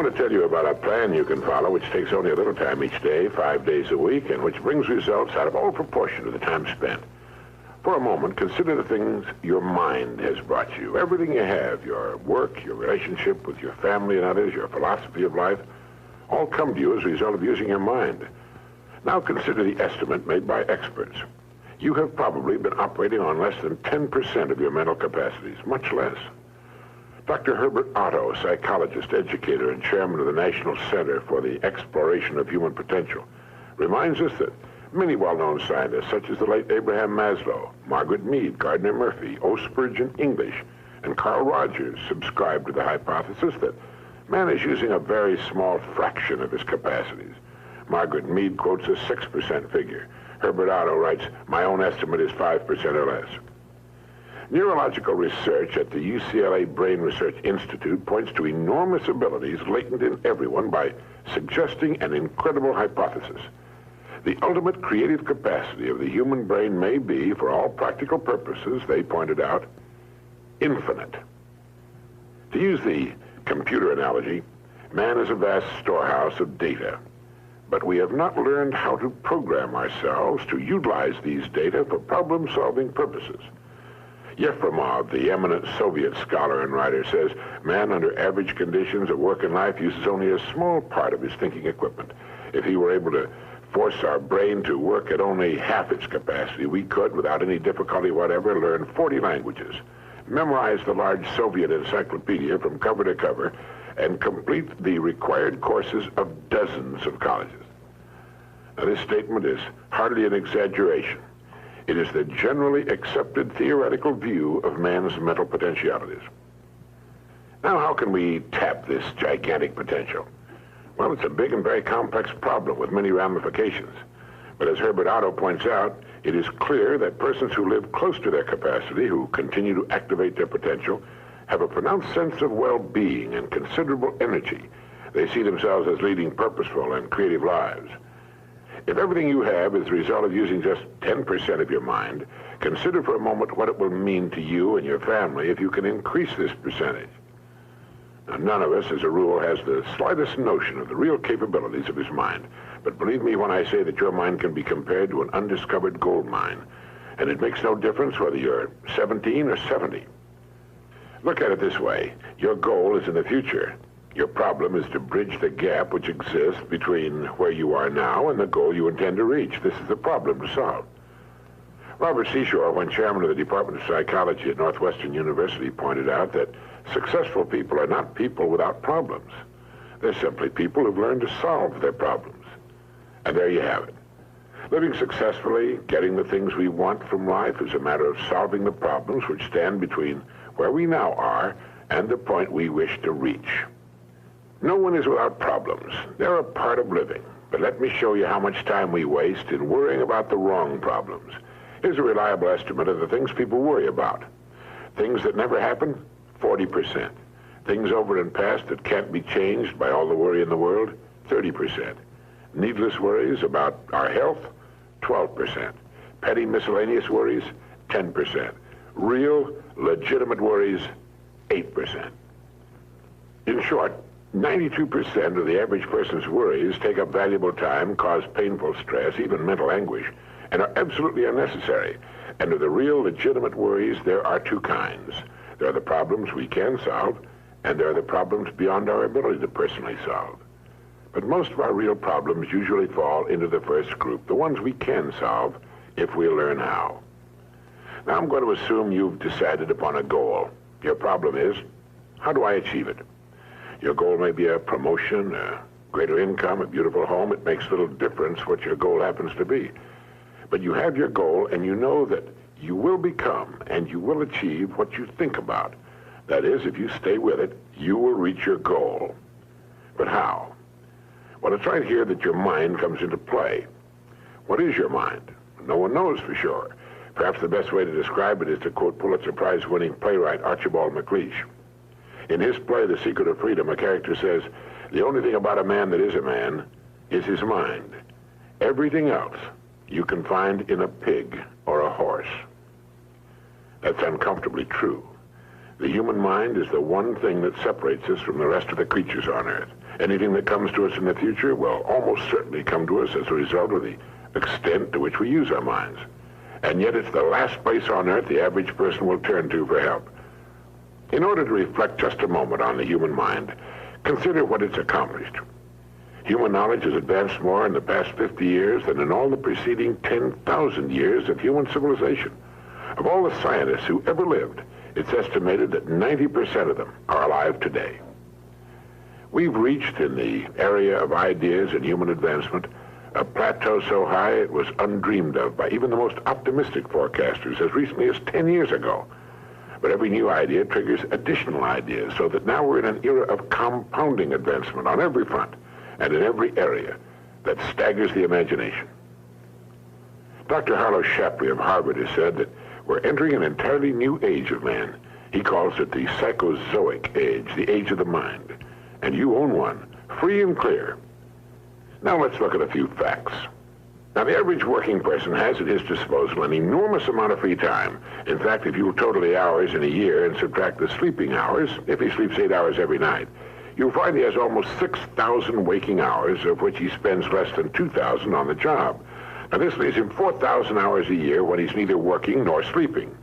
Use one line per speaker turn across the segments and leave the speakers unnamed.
want to tell you about a plan you can follow which takes only a little time each day, 5 days a week, and which brings results out of all proportion to the time spent. For a moment, consider the things your mind has brought you. Everything you have, your work, your relationship with your family and others, your philosophy of life, all come to you as a result of using your mind. Now consider the estimate made by experts. You have probably been operating on less than 10% of your mental capacities, much less. Dr. Herbert Otto, psychologist, educator, and chairman of the National Center for the Exploration of Human Potential, reminds us that many well-known scientists, such as the late Abraham Maslow, Margaret Mead, Gardner Murphy, O. Spurgeon English, and Carl Rogers, subscribe to the hypothesis that man is using a very small fraction of his capacities. Margaret Mead quotes a 6% figure. Herbert Otto writes, "My own estimate is 5% or less." Neurological research at the UCLA Brain Research Institute points to enormous abilities latent in everyone by suggesting an incredible hypothesis. The ultimate creative capacity of the human brain may be, for all practical purposes, they pointed out, infinite. To use the computer analogy, man is a vast storehouse of data. But we have not learned how to program ourselves to utilize these data for problem-solving purposes. Yefremov, the eminent Soviet scholar and writer, says man under average conditions of work and life uses only a small part of his thinking equipment. If he were able to force our brain to work at only half its capacity, we could, without any difficulty whatever, learn 40 languages, memorize the large Soviet encyclopedia from cover to cover, and complete the required courses of dozens of colleges. Now, this statement is hardly an exaggeration. It is the generally accepted theoretical view of man's mental potentialities. Now, how can we tap this gigantic potential? Well, it's a big and very complex problem with many ramifications. But as Herbert Otto points out, it is clear that persons who live close to their capacity, who continue to activate their potential, have a pronounced sense of well-being and considerable energy. They see themselves as leading purposeful and creative lives. If everything you have is the result of using just 10% of your mind, consider for a moment what it will mean to you and your family if you can increase this percentage. Now, none of us, as a rule, has the slightest notion of the real capabilities of his mind. But believe me when I say that your mind can be compared to an undiscovered gold mine. And it makes no difference whether you're 17 or 70. Look at it this way. Your goal is in the future. Your problem is to bridge the gap which exists between where you are now and the goal you intend to reach. This is the problem to solve. Robert Seashore, when chairman of the Department of Psychology at Northwestern University, pointed out that successful people are not people without problems. They're simply people who've learned to solve their problems. And there you have it. Living successfully, getting the things we want from life is a matter of solving the problems which stand between where we now are and the point we wish to reach. No one is without problems. They're a part of living. But let me show you how much time we waste in worrying about the wrong problems. Here's a reliable estimate of the things people worry about. Things that never happen, 40%. Things over and past that can't be changed by all the worry in the world, 30%. Needless worries about our health, 12%. Petty miscellaneous worries, 10%. Real, legitimate worries, 8%. In short, 92% of the average person's worries take up valuable time, cause painful stress, even mental anguish, and are absolutely unnecessary. And of the real, legitimate worries, there are two kinds. There are the problems we can solve, and there are the problems beyond our ability to personally solve. But most of our real problems usually fall into the first group, the ones we can solve if we learn how. Now, I'm going to assume you've decided upon a goal. Your problem is, how do I achieve it? Your goal may be a promotion, a greater income, a beautiful home. It makes little difference what your goal happens to be. But you have your goal, and you know that you will become and you will achieve what you think about. That is, if you stay with it, you will reach your goal. But how? Well, it's right here that your mind comes into play. What is your mind? No one knows for sure. Perhaps the best way to describe it is to quote Pulitzer Prize-winning playwright Archibald MacLeish. In his play, The Secret of Freedom, a character says, "The only thing about a man that is a man is his mind. Everything else you can find in a pig or a horse." That's uncomfortably true. The human mind is the one thing that separates us from the rest of the creatures on Earth. Anything that comes to us in the future will almost certainly come to us as a result of the extent to which we use our minds. And yet it's the last place on earth the average person will turn to for help. In order to reflect just a moment on the human mind, consider what it's accomplished. Human knowledge has advanced more in the past 50 years than in all the preceding 10,000 years of human civilization. Of all the scientists who ever lived, it's estimated that 90% of them are alive today. We've reached, in the area of ideas and human advancement, a plateau so high it was undreamed of by even the most optimistic forecasters as recently as 10 years ago. But every new idea triggers additional ideas, so that now we're in an era of compounding advancement on every front and in every area that staggers the imagination. Dr. Harlow Shapley of Harvard has said that we're entering an entirely new age of man. He calls it the psychozoic age, the age of the mind. And you own one, free and clear. Now let's look at a few facts. Now, the average working person has at his disposal an enormous amount of free time. In fact, if you total the hours in a year and subtract the sleeping hours, if he sleeps 8 hours every night, you'll find he has almost 6,000 waking hours, of which he spends less than 2,000 on the job. Now, this leaves him 4,000 hours a year when he's neither working nor sleeping.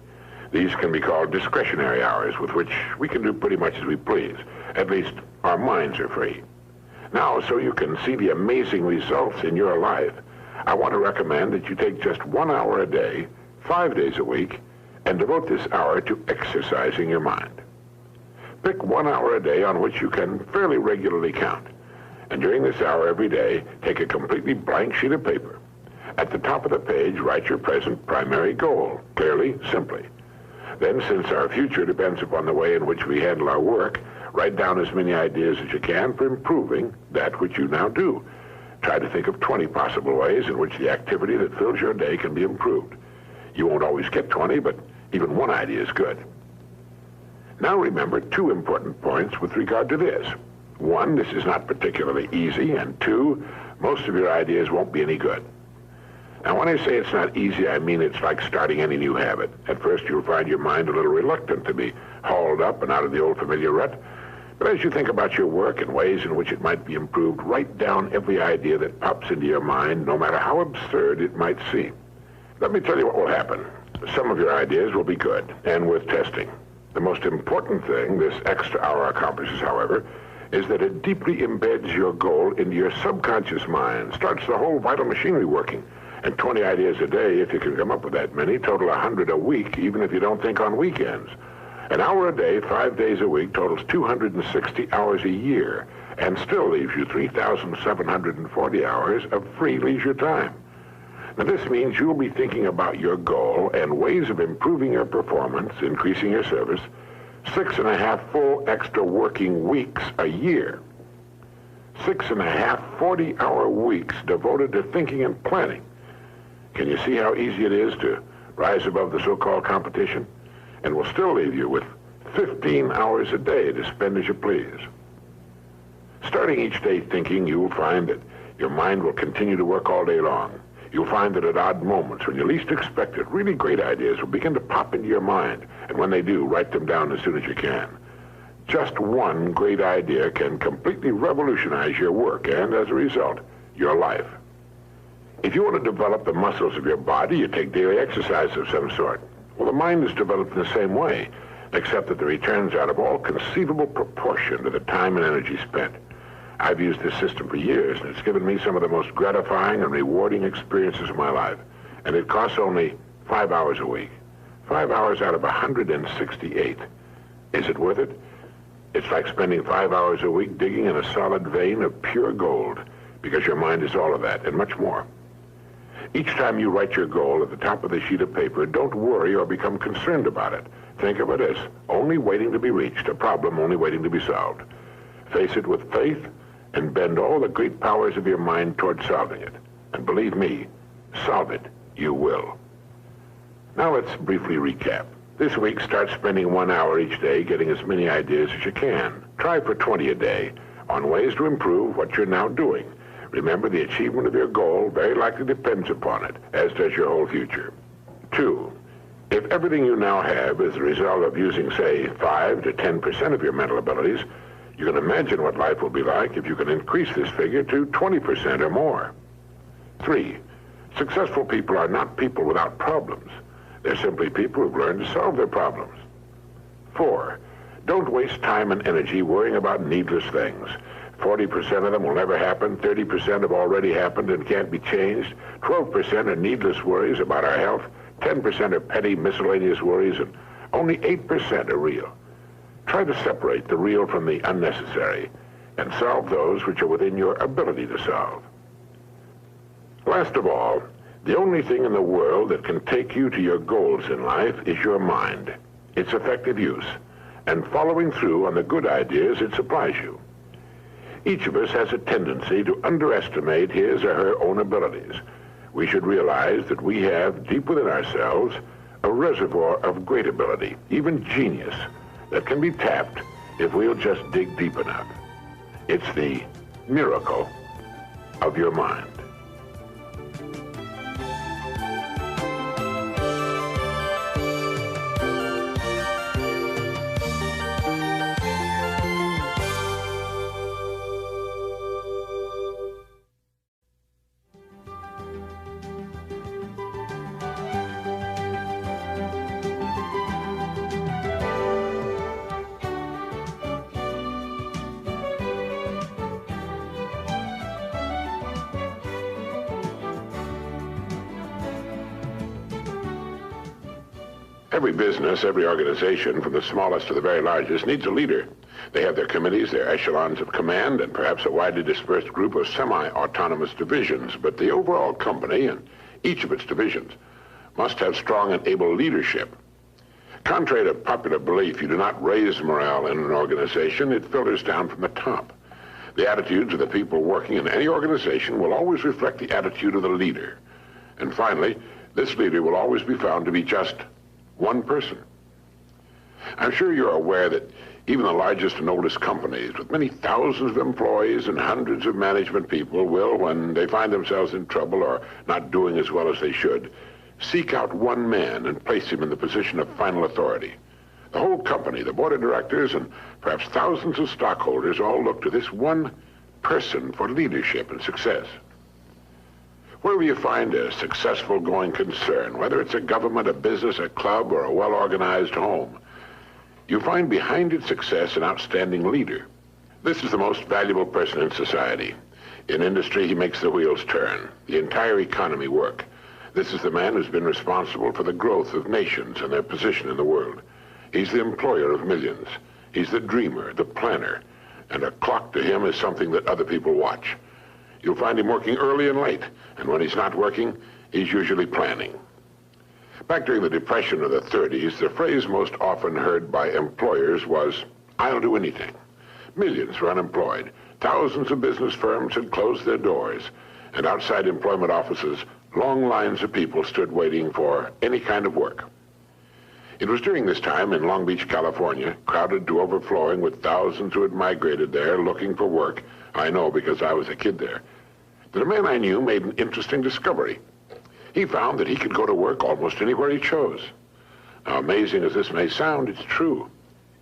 These can be called discretionary hours, with which we can do pretty much as we please. At least, our minds are free. Now, so you can see the amazing results in your life, I want to recommend that you take just 1 hour a day, 5 days a week, and devote this hour to exercising your mind. Pick 1 hour a day on which you can fairly regularly count. And during this hour every day, take a completely blank sheet of paper. At the top of the page, write your present primary goal, clearly, simply. Then, since our future depends upon the way in which we handle our work, write down as many ideas as you can for improving that which you now do. Try to think of 20 possible ways in which the activity that fills your day can be improved. You won't always get 20, but even one idea is good. Now remember 2 important points with regard to this. 1, this is not particularly easy, and 2, most of your ideas won't be any good. Now, when I say it's not easy, I mean it's like starting any new habit. At first, you'll find your mind a little reluctant to be hauled up and out of the old familiar rut. But as you think about your work and ways in which it might be improved, write down every idea that pops into your mind, no matter how absurd it might seem. Let me tell you what will happen. Some of your ideas will be good and worth testing. The most important thing this extra hour accomplishes, however, is that it deeply embeds your goal into your subconscious mind, starts the whole vital machinery working. And 20 ideas a day, if you can come up with that many, total 100 a week, even if you don't think on weekends. An hour a day, 5 days a week, totals 260 hours a year, and still leaves you 3,740 hours of free leisure time. Now, this means you'll be thinking about your goal and ways of improving your performance, increasing your service, 6.5 full extra working weeks a year. 6.5 40-hour weeks devoted to thinking and planning. Can you see how easy it is to rise above the so-called competition? And will still leave you with 15 hours a day to spend as you please. Starting each day thinking, you'll find that your mind will continue to work all day long. You'll find that at odd moments, when you least expect it, really great ideas will begin to pop into your mind. And when they do, write them down as soon as you can. Just one great idea can completely revolutionize your work and, as a result, your life. If you want to develop the muscles of your body, you take daily exercise of some sort. Well, the mind is developed in the same way, except that the returns out of all conceivable proportion to the time and energy spent. I've used this system for years, and it's given me some of the most gratifying and rewarding experiences of my life. And it costs only 5 hours a week. 5 hours out of 168. Is it worth it? It's like spending 5 hours a week digging in a solid vein of pure gold, because your mind is all of that and much more. Each time you write your goal at the top of the sheet of paper, don't worry or become concerned about it. Think of it as only waiting to be reached, a problem only waiting to be solved. Face it with faith and bend all the great powers of your mind toward solving it. And believe me, solve it, you will. Now let's briefly recap. This week, start spending 1 hour each day getting as many ideas as you can. Try for 20 a day on ways to improve what you're now doing. Remember, the achievement of your goal very likely depends upon it, as does your whole future. 2, if everything you now have is the result of using, say, 5 to 10% of your mental abilities, You can imagine what life will be like if you can increase this figure to 20% or more. 3, successful people are not people without problems. They're simply people who've learned to solve their problems. 4, don't waste time and energy worrying about needless things. 40% of them will never happen, 30% have already happened and can't be changed, 12% are needless worries about our health, 10% are petty miscellaneous worries, and only 8% are real. Try to separate the real from the unnecessary and solve those which are within your ability to solve. Last of all, the only thing in the world that can take you to your goals in life is your mind, its effective use, and following through on the good ideas it supplies you. Each of us has a tendency to underestimate his or her own abilities. We should realize that we have, deep within ourselves, a reservoir of great ability, even genius, that can be tapped if we'll just dig deep enough. It's the miracle of your mind. Every business, every organization, from the smallest to the very largest, needs a leader. They have their committees, their echelons of command, and perhaps a widely dispersed group of semi-autonomous divisions. But the overall company and each of its divisions must have strong and able leadership. Contrary to popular belief, you do not raise morale in an organization. It filters down from the top. The attitudes of the people working in any organization will always reflect the attitude of the leader. And finally, this leader will always be found to be just one person. I'm sure you're aware that even the largest and oldest companies, with many thousands of employees and hundreds of management people, will, when they find themselves in trouble or not doing as well as they should, seek out one man and place him in the position of final authority. The whole company, the board of directors, and perhaps thousands of stockholders all look to this one person for leadership and success. Wherever you find a successful going concern, whether it's a government, a business, a club, or a well-organized home, you find behind its success an outstanding leader. This is the most valuable person in society. In industry, he makes the wheels turn, the entire economy work. This is the man who's been responsible for the growth of nations and their position in the world. He's the employer of millions. He's the dreamer, the planner, and a clock to him is something that other people watch. You'll find him working early and late, and when he's not working, he's usually planning. Back during the Depression of the 30s, the phrase most often heard by employers was, "I'll do anything." Millions were unemployed. Thousands of business firms had closed their doors, and outside employment offices, long lines of people stood waiting for any kind of work. It was during this time in Long Beach, California, crowded to overflowing with thousands who had migrated there looking for work. I know because I was a kid there. That a man I knew made an interesting discovery. He found that he could go to work almost anywhere he chose. Now, amazing as this may sound, it's true.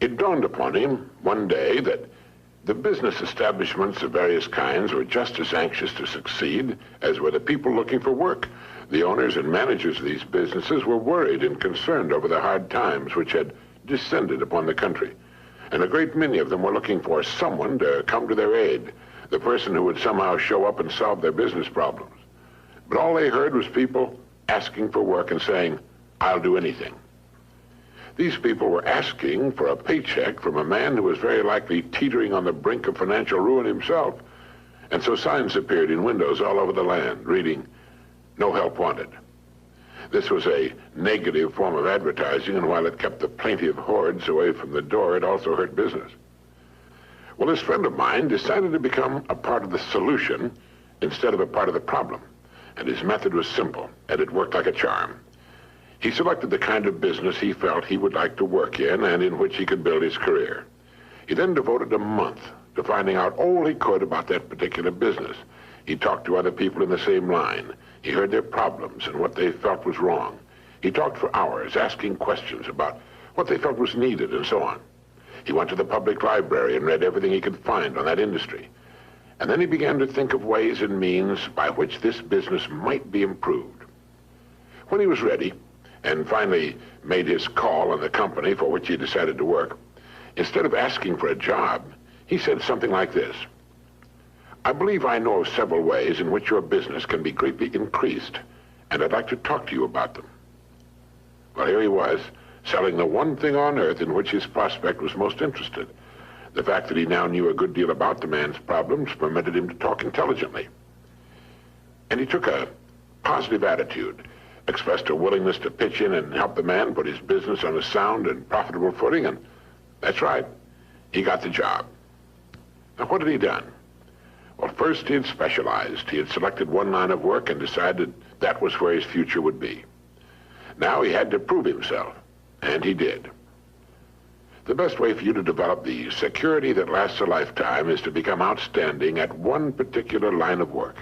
It dawned upon him one day that the business establishments of various kinds were just as anxious to succeed as were the people looking for work. The owners and managers of these businesses were worried and concerned over the hard times which had descended upon the country. And a great many of them were looking for someone to come to their aid, the person who would somehow show up and solve their business problems. But all they heard was people asking for work and saying, "I'll do anything." These people were asking for a paycheck from a man who was very likely teetering on the brink of financial ruin himself. And so signs appeared in windows all over the land, reading, "No help wanted." This was a negative form of advertising, and while it kept the plaintive hordes away from the door, it also hurt business. Well, this friend of mine decided to become a part of the solution instead of a part of the problem. And his method was simple, and it worked like a charm. He selected the kind of business he felt he would like to work in and in which he could build his career. He then devoted a month to finding out all he could about that particular business. He talked to other people in the same line. He heard their problems and what they felt was wrong. He talked for hours, asking questions about what they felt was needed and so on. He went to the public library and read everything he could find on that industry. And then he began to think of ways and means by which this business might be improved. When he was ready, and finally made his call on the company for which he decided to work, instead of asking for a job, he said something like this: "I believe I know of several ways in which your business can be greatly increased, and I'd like to talk to you about them." Well, here he was, selling the one thing on earth in which his prospect was most interested. The fact that he now knew a good deal about the man's problems permitted him to talk intelligently. And he took a positive attitude, expressed a willingness to pitch in and help the man put his business on a sound and profitable footing, and that's right, he got the job. Now, what had he done? Well, first he had specialized. He had selected one line of work and decided that was where his future would be. Now he had to prove himself, and he did. The best way for you to develop the security that lasts a lifetime is to become outstanding at one particular line of work.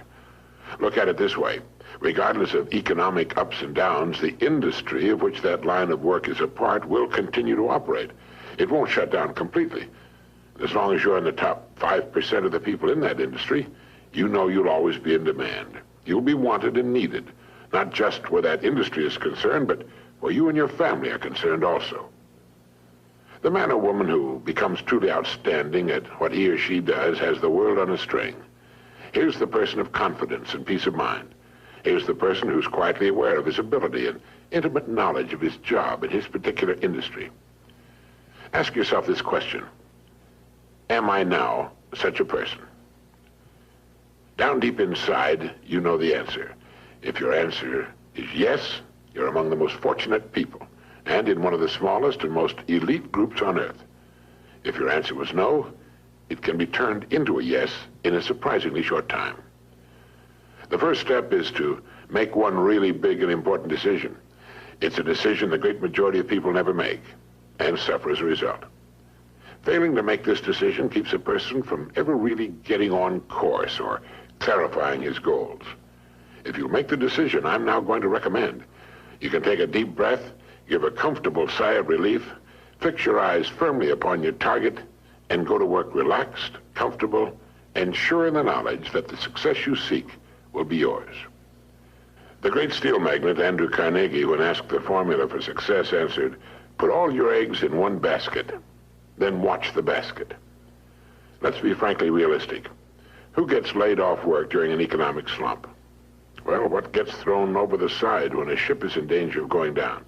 Look at it this way. Regardless of economic ups and downs, the industry of which that line of work is a part will continue to operate. It won't shut down completely. As long as you're in the top 5% of the people in that industry, you know you'll always be in demand. You'll be wanted and needed, not just where that industry is concerned, but where you and your family are concerned also. The man or woman who becomes truly outstanding at what he or she does has the world on a string. Here's the person of confidence and peace of mind. Here's the person who's quietly aware of his ability and intimate knowledge of his job and his particular industry. Ask yourself this question: am I now such a person? Down deep inside, you know the answer. If your answer is yes, you're among the most fortunate people, and in one of the smallest and most elite groups on earth. If your answer was no, it can be turned into a yes in a surprisingly short time. The first step is to make one really big and important decision. It's a decision the great majority of people never make, and suffer as a result. Failing to make this decision keeps a person from ever really getting on course or clarifying his goals. If you'll make the decision I'm now going to recommend, you can take a deep breath, give a comfortable sigh of relief, fix your eyes firmly upon your target, and go to work relaxed, comfortable, and sure in the knowledge that the success you seek will be yours. The great steel magnate Andrew Carnegie, when asked the formula for success, answered, "Put all your eggs in one basket, then watch the basket." Let's be frankly realistic. Who gets laid off work during an economic slump? Well, what gets thrown over the side when a ship is in danger of going down?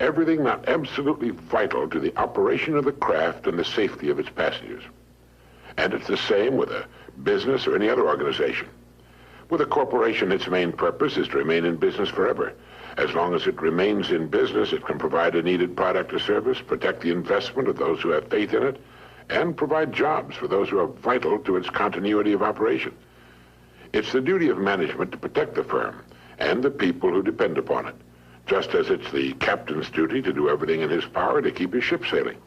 Everything not absolutely vital to the operation of the craft and the safety of its passengers. And it's the same with a business or any other organization. With a corporation, its main purpose is to remain in business forever. As long as it remains in business, it can provide a needed product or service, protect the investment of those who have faith in it, and provide jobs for those who are vital to its continuity of operation. It's the duty of management to protect the firm and the people who depend upon it, just as it's the captain's duty to do everything in his power to keep his ship sailing.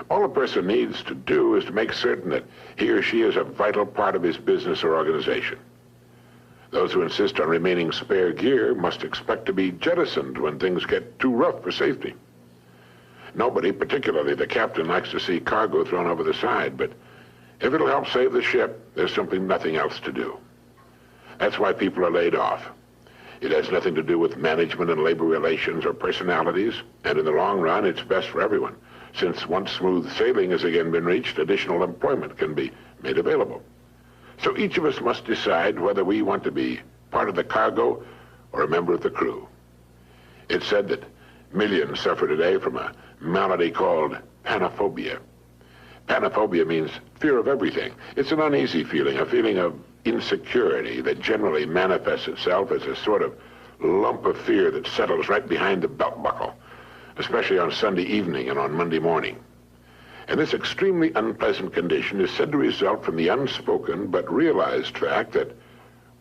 All a person needs to do is to make certain that he or she is a vital part of his business or organization. Those who insist on remaining spare gear must expect to be jettisoned when things get too rough for safety. Nobody, particularly the captain, likes to see cargo thrown over the side, but if it'll help save the ship, there's simply nothing else to do. That's why people are laid off. It has nothing to do with management and labor relations or personalities, and in the long run, it's best for everyone, since once smooth sailing has again been reached, additional employment can be made available. So each of us must decide whether we want to be part of the cargo or a member of the crew. It's said that millions suffer today from a malady called panophobia. Panophobia means fear of everything. It's an uneasy feeling, a feeling of insecurity that generally manifests itself as a sort of lump of fear that settles right behind the belt buckle, especially on Sunday evening and on Monday morning. And this extremely unpleasant condition is said to result from the unspoken but realized fact that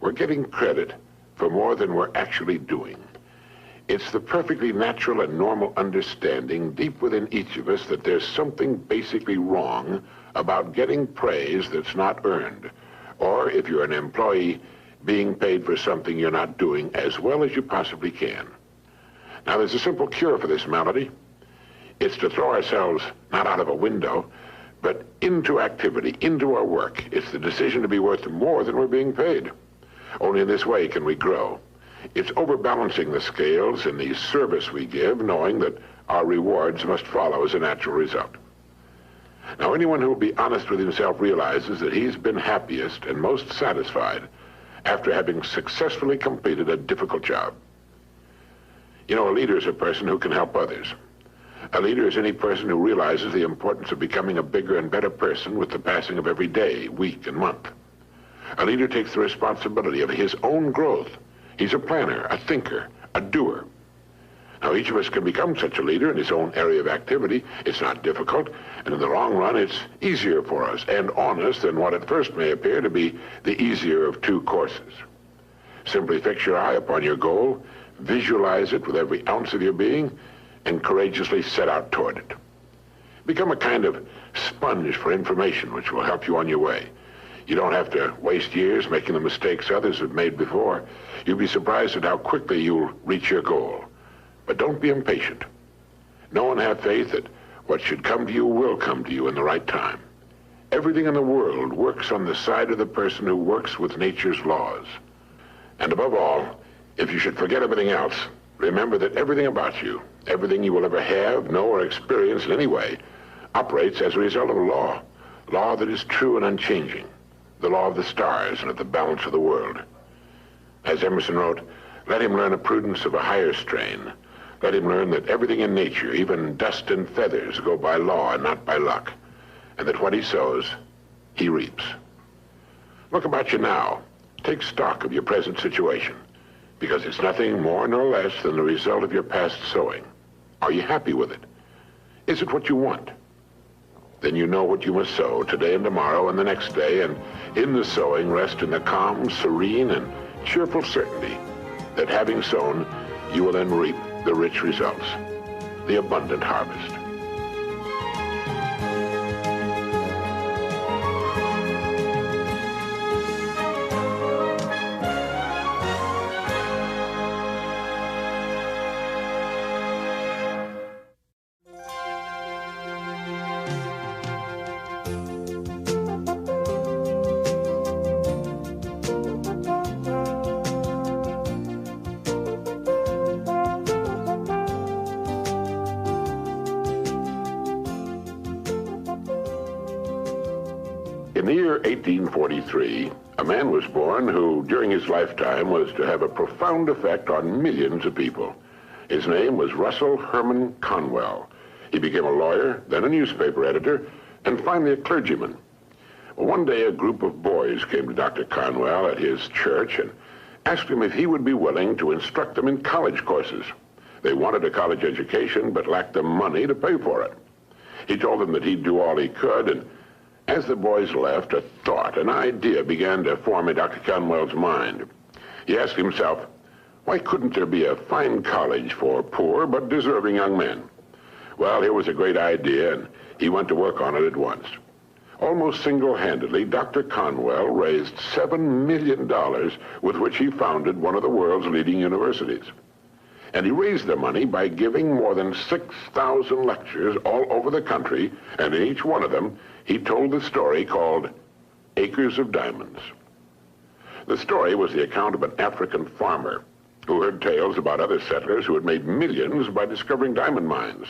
we're getting credit for more than we're actually doing. It's the perfectly natural and normal understanding deep within each of us that there's something basically wrong about getting praise that's not earned, or if you're an employee, being paid for something you're not doing as well as you possibly can. Now, there's a simple cure for this malady. It's to throw ourselves not out of a window, but into activity, into our work. It's the decision to be worth more than we're being paid. Only in this way can we grow. It's overbalancing the scales in the service we give, knowing that our rewards must follow as a natural result. Now, anyone who will be honest with himself realizes that he's been happiest and most satisfied after having successfully completed a difficult job. You know, a leader is a person who can help others. A leader is any person who realizes the importance of becoming a bigger and better person with the passing of every day, week, and month. A leader takes the responsibility of his own growth. He's a planner, a thinker, a doer. Now, each of us can become such a leader in his own area of activity. It's not difficult, and in the long run, it's easier for us and on us than what at first may appear to be the easier of two courses. Simply fix your eye upon your goal, visualize it with every ounce of your being, and courageously set out toward it. Become a kind of sponge for information which will help you on your way. You don't have to waste years making the mistakes others have made before. You'll be surprised at how quickly you'll reach your goal. But don't be impatient. Know and have faith that what should come to you will come to you in the right time. Everything in the world works on the side of the person who works with nature's laws. And above all, if you should forget everything else, remember that everything about you, everything you will ever have, know, or experience in any way, operates as a result of a law that is true and unchanging, the law of the stars and of the balance of the world. As Emerson wrote, let him learn a prudence of a higher strain. Let him learn that everything in nature, even dust and feathers, go by law and not by luck, and that what he sows, he reaps. Look about you now. Take stock of your present situation, because it's nothing more nor less than the result of your past sowing. Are you happy with it? Is it what you want? Then you know what you must sow today and tomorrow and the next day, and in the sowing rest in the calm, serene, and cheerful certainty that having sown, you will then reap the rich results, the abundant harvest. In the year 1843, a man was born who, during his lifetime, was to have a profound effect on millions of people. His name was Russell Herman Conwell. He became a lawyer, then a newspaper editor, and finally a clergyman. Well, one day, a group of boys came to Dr. Conwell at his church and asked him if he would be willing to instruct them in college courses. They wanted a college education, but lacked the money to pay for it. He told them that he'd do all he could, and as the boys left, a thought, an idea began to form in Dr. Conwell's mind. He asked himself, why couldn't there be a fine college for poor but deserving young men? Well, here was a great idea, and he went to work on it at once. Almost single-handedly, Dr. Conwell raised $7 million with which he founded one of the world's leading universities. And he raised the money by giving more than 6,000 lectures all over the country, and in each one of them, he told the story called Acres of Diamonds. The story was the account of an African farmer who heard tales about other settlers who had made millions by discovering diamond mines.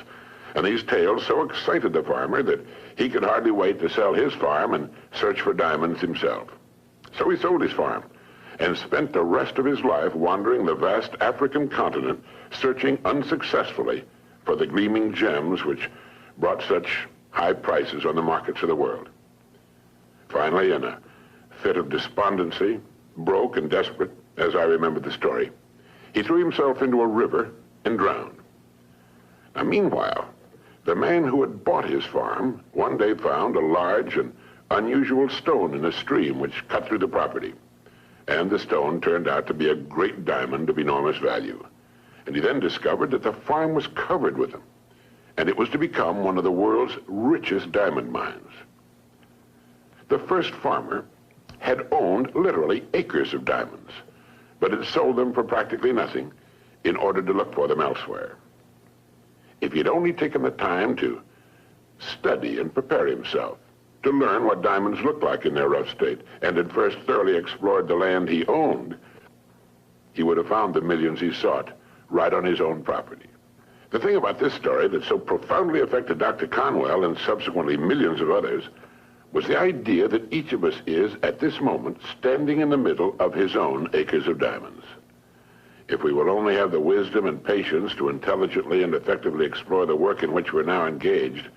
And these tales so excited the farmer that he could hardly wait to sell his farm and search for diamonds himself. So he sold his farm and spent the rest of his life wandering the vast African continent, searching unsuccessfully for the gleaming gems which brought such high prices on the markets of the world. Finally, in a fit of despondency, broke and desperate, as I remember the story, he threw himself into a river and drowned. Now, meanwhile, the man who had bought his farm one day found a large and unusual stone in a stream which cut through the property. And the stone turned out to be a great diamond of enormous value. And he then discovered that the farm was covered with them, and it was to become one of the world's richest diamond mines. The first farmer had owned literally acres of diamonds, but had sold them for practically nothing in order to look for them elsewhere. if he'd only taken the time to study and prepare himself, to learn what diamonds looked like in their rough state, and had first thoroughly explored the land he owned, he would have found the millions he sought right on his own property. The thing about this story that so profoundly affected Dr. Conwell and subsequently millions of others was the idea that each of us is, at this moment, standing in the middle of his own acres of diamonds. If we will only have the wisdom and patience to intelligently and effectively explore the work in which we're now engaged,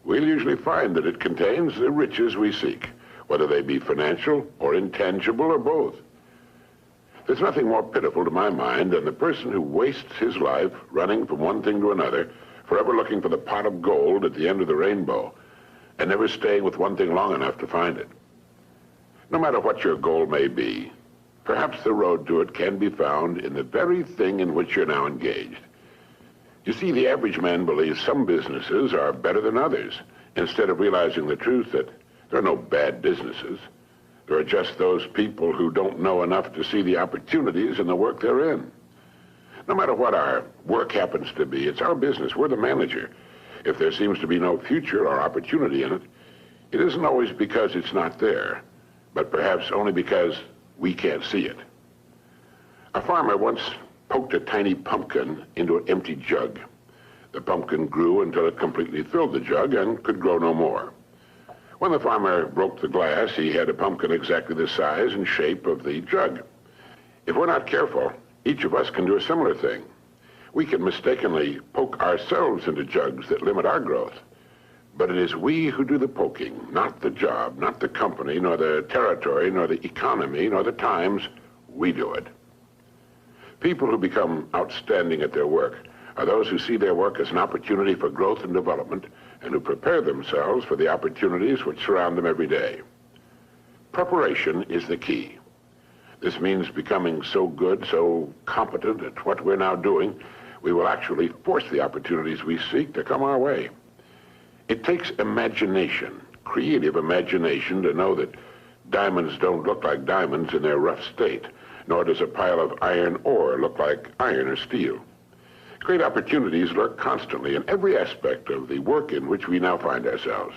we'll usually find that it contains the riches we seek, whether they be financial or intangible or both. There's nothing more pitiful to my mind than the person who wastes his life running from one thing to another, forever looking for the pot of gold at the end of the rainbow, and never staying with one thing long enough to find it. No matter what your goal may be, perhaps the road to it can be found in the very thing in which you're now engaged. You see, the average man believes some businesses are better than others, instead of realizing the truth that there are no bad businesses. There are just those people who don't know enough to see the opportunities in the work they're in. No matter what our work happens to be, it's our business. We're the manager. If there seems to be no future or opportunity in it, it isn't always because it's not there, but perhaps only because we can't see it. A farmer once poked a tiny pumpkin into an empty jug. The pumpkin grew until it completely filled the jug and could grow no more. When the farmer broke the glass, he had a pumpkin exactly the size and shape of the jug. If we're not careful, each of us can do a similar thing. We can mistakenly poke ourselves into jugs that limit our growth. But it is we who do the poking, not the job, not the company, nor the territory, nor the economy, nor the times. We do it. People who become outstanding at their work are those who see their work as an opportunity for growth and development, and who prepare themselves for the opportunities which surround them every day. Preparation is the key. This means becoming so good, so competent at what we're now doing, we will actually force the opportunities we seek to come our way. It takes imagination, creative imagination, to know that diamonds don't look like diamonds in their rough state, nor does a pile of iron ore look like iron or steel. Great opportunities lurk constantly in every aspect of the work in which we now find ourselves.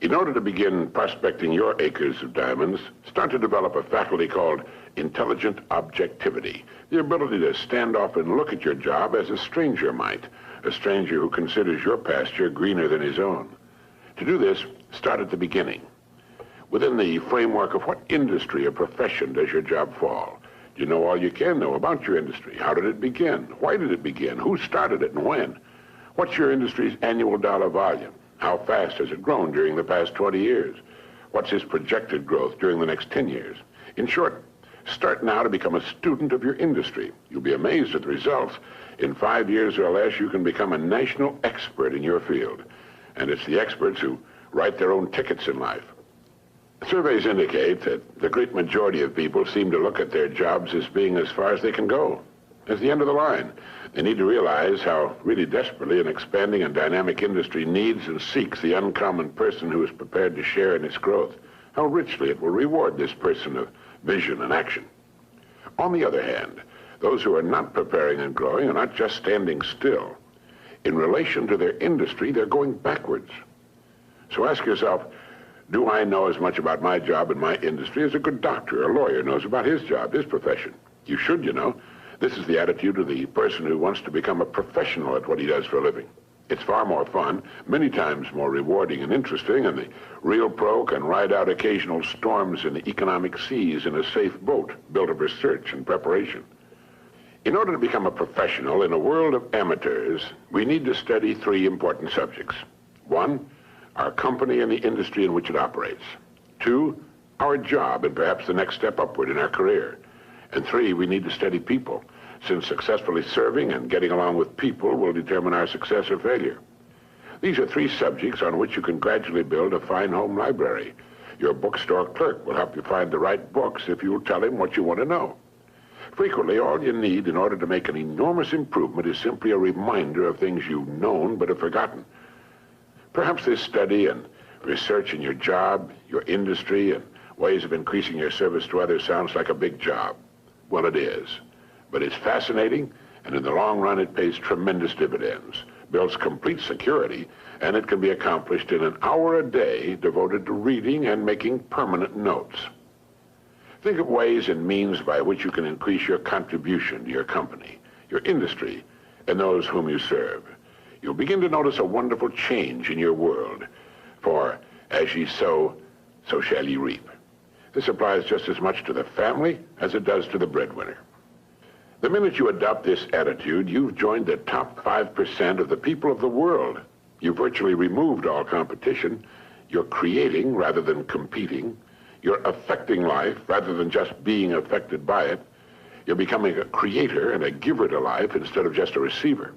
In order to begin prospecting your acres of diamonds, start to develop a faculty called intelligent objectivity, the ability to stand off and look at your job as a stranger might, a stranger who considers your pasture greener than his own. To do this, start at the beginning. Within the framework of what industry or profession does your job fall? Do you know all you can know about your industry? How did it begin? Why did it begin? Who started it and when? What's your industry's annual dollar volume? How fast has it grown during the past 20 years? What's its projected growth during the next 10 years? In short, start now to become a student of your industry. You'll be amazed at the results. In 5 years or less, you can become a national expert in your field. And it's the experts who write their own tickets in life. Surveys indicate that the great majority of people seem to look at their jobs as being as far as they can go, as the end of the line. They need to realize how really desperately an expanding and dynamic industry needs and seeks the uncommon person who is prepared to share in its growth, how richly it will reward this person of vision and action. On the other hand, those who are not preparing and growing are not just standing still. In relation to their industry, they're going backwards. So ask yourself, do I know as much about my job and my industry as a good doctor or lawyer knows about his job, his profession? You should, you know. This is the attitude of the person who wants to become a professional at what he does for a living. It's far more fun, many times more rewarding and interesting, and the real pro can ride out occasional storms in the economic seas in a safe boat built of research and preparation. In order to become a professional in a world of amateurs, we need to study 3 important subjects. 1, our company and the industry in which it operates. 2, our job and perhaps the next step upward in our career. And 3, we need to study people, since successfully serving and getting along with people will determine our success or failure. These are 3 subjects on which you can gradually build a fine home library. Your bookstore clerk will help you find the right books if you will tell him what you want to know. Frequently, all you need in order to make an enormous improvement is simply a reminder of things you've known but have forgotten. Perhaps this study and research in your job, your industry, and ways of increasing your service to others sounds like a big job. Well, it is. But it's fascinating, and in the long run, it pays tremendous dividends. builds complete security, and it can be accomplished in an hour a day devoted to reading and making permanent notes. Think of ways and means by which you can increase your contribution to your company, your industry, and those whom you serve. You'll begin to notice a wonderful change in your world, for as ye sow, so shall ye reap. This applies just as much to the family as it does to the breadwinner. The minute you adopt this attitude, you've joined the top 5% of the people of the world. You've virtually removed all competition. You're creating rather than competing. You're affecting life rather than just being affected by it. You're becoming a creator and a giver to life instead of just a receiver.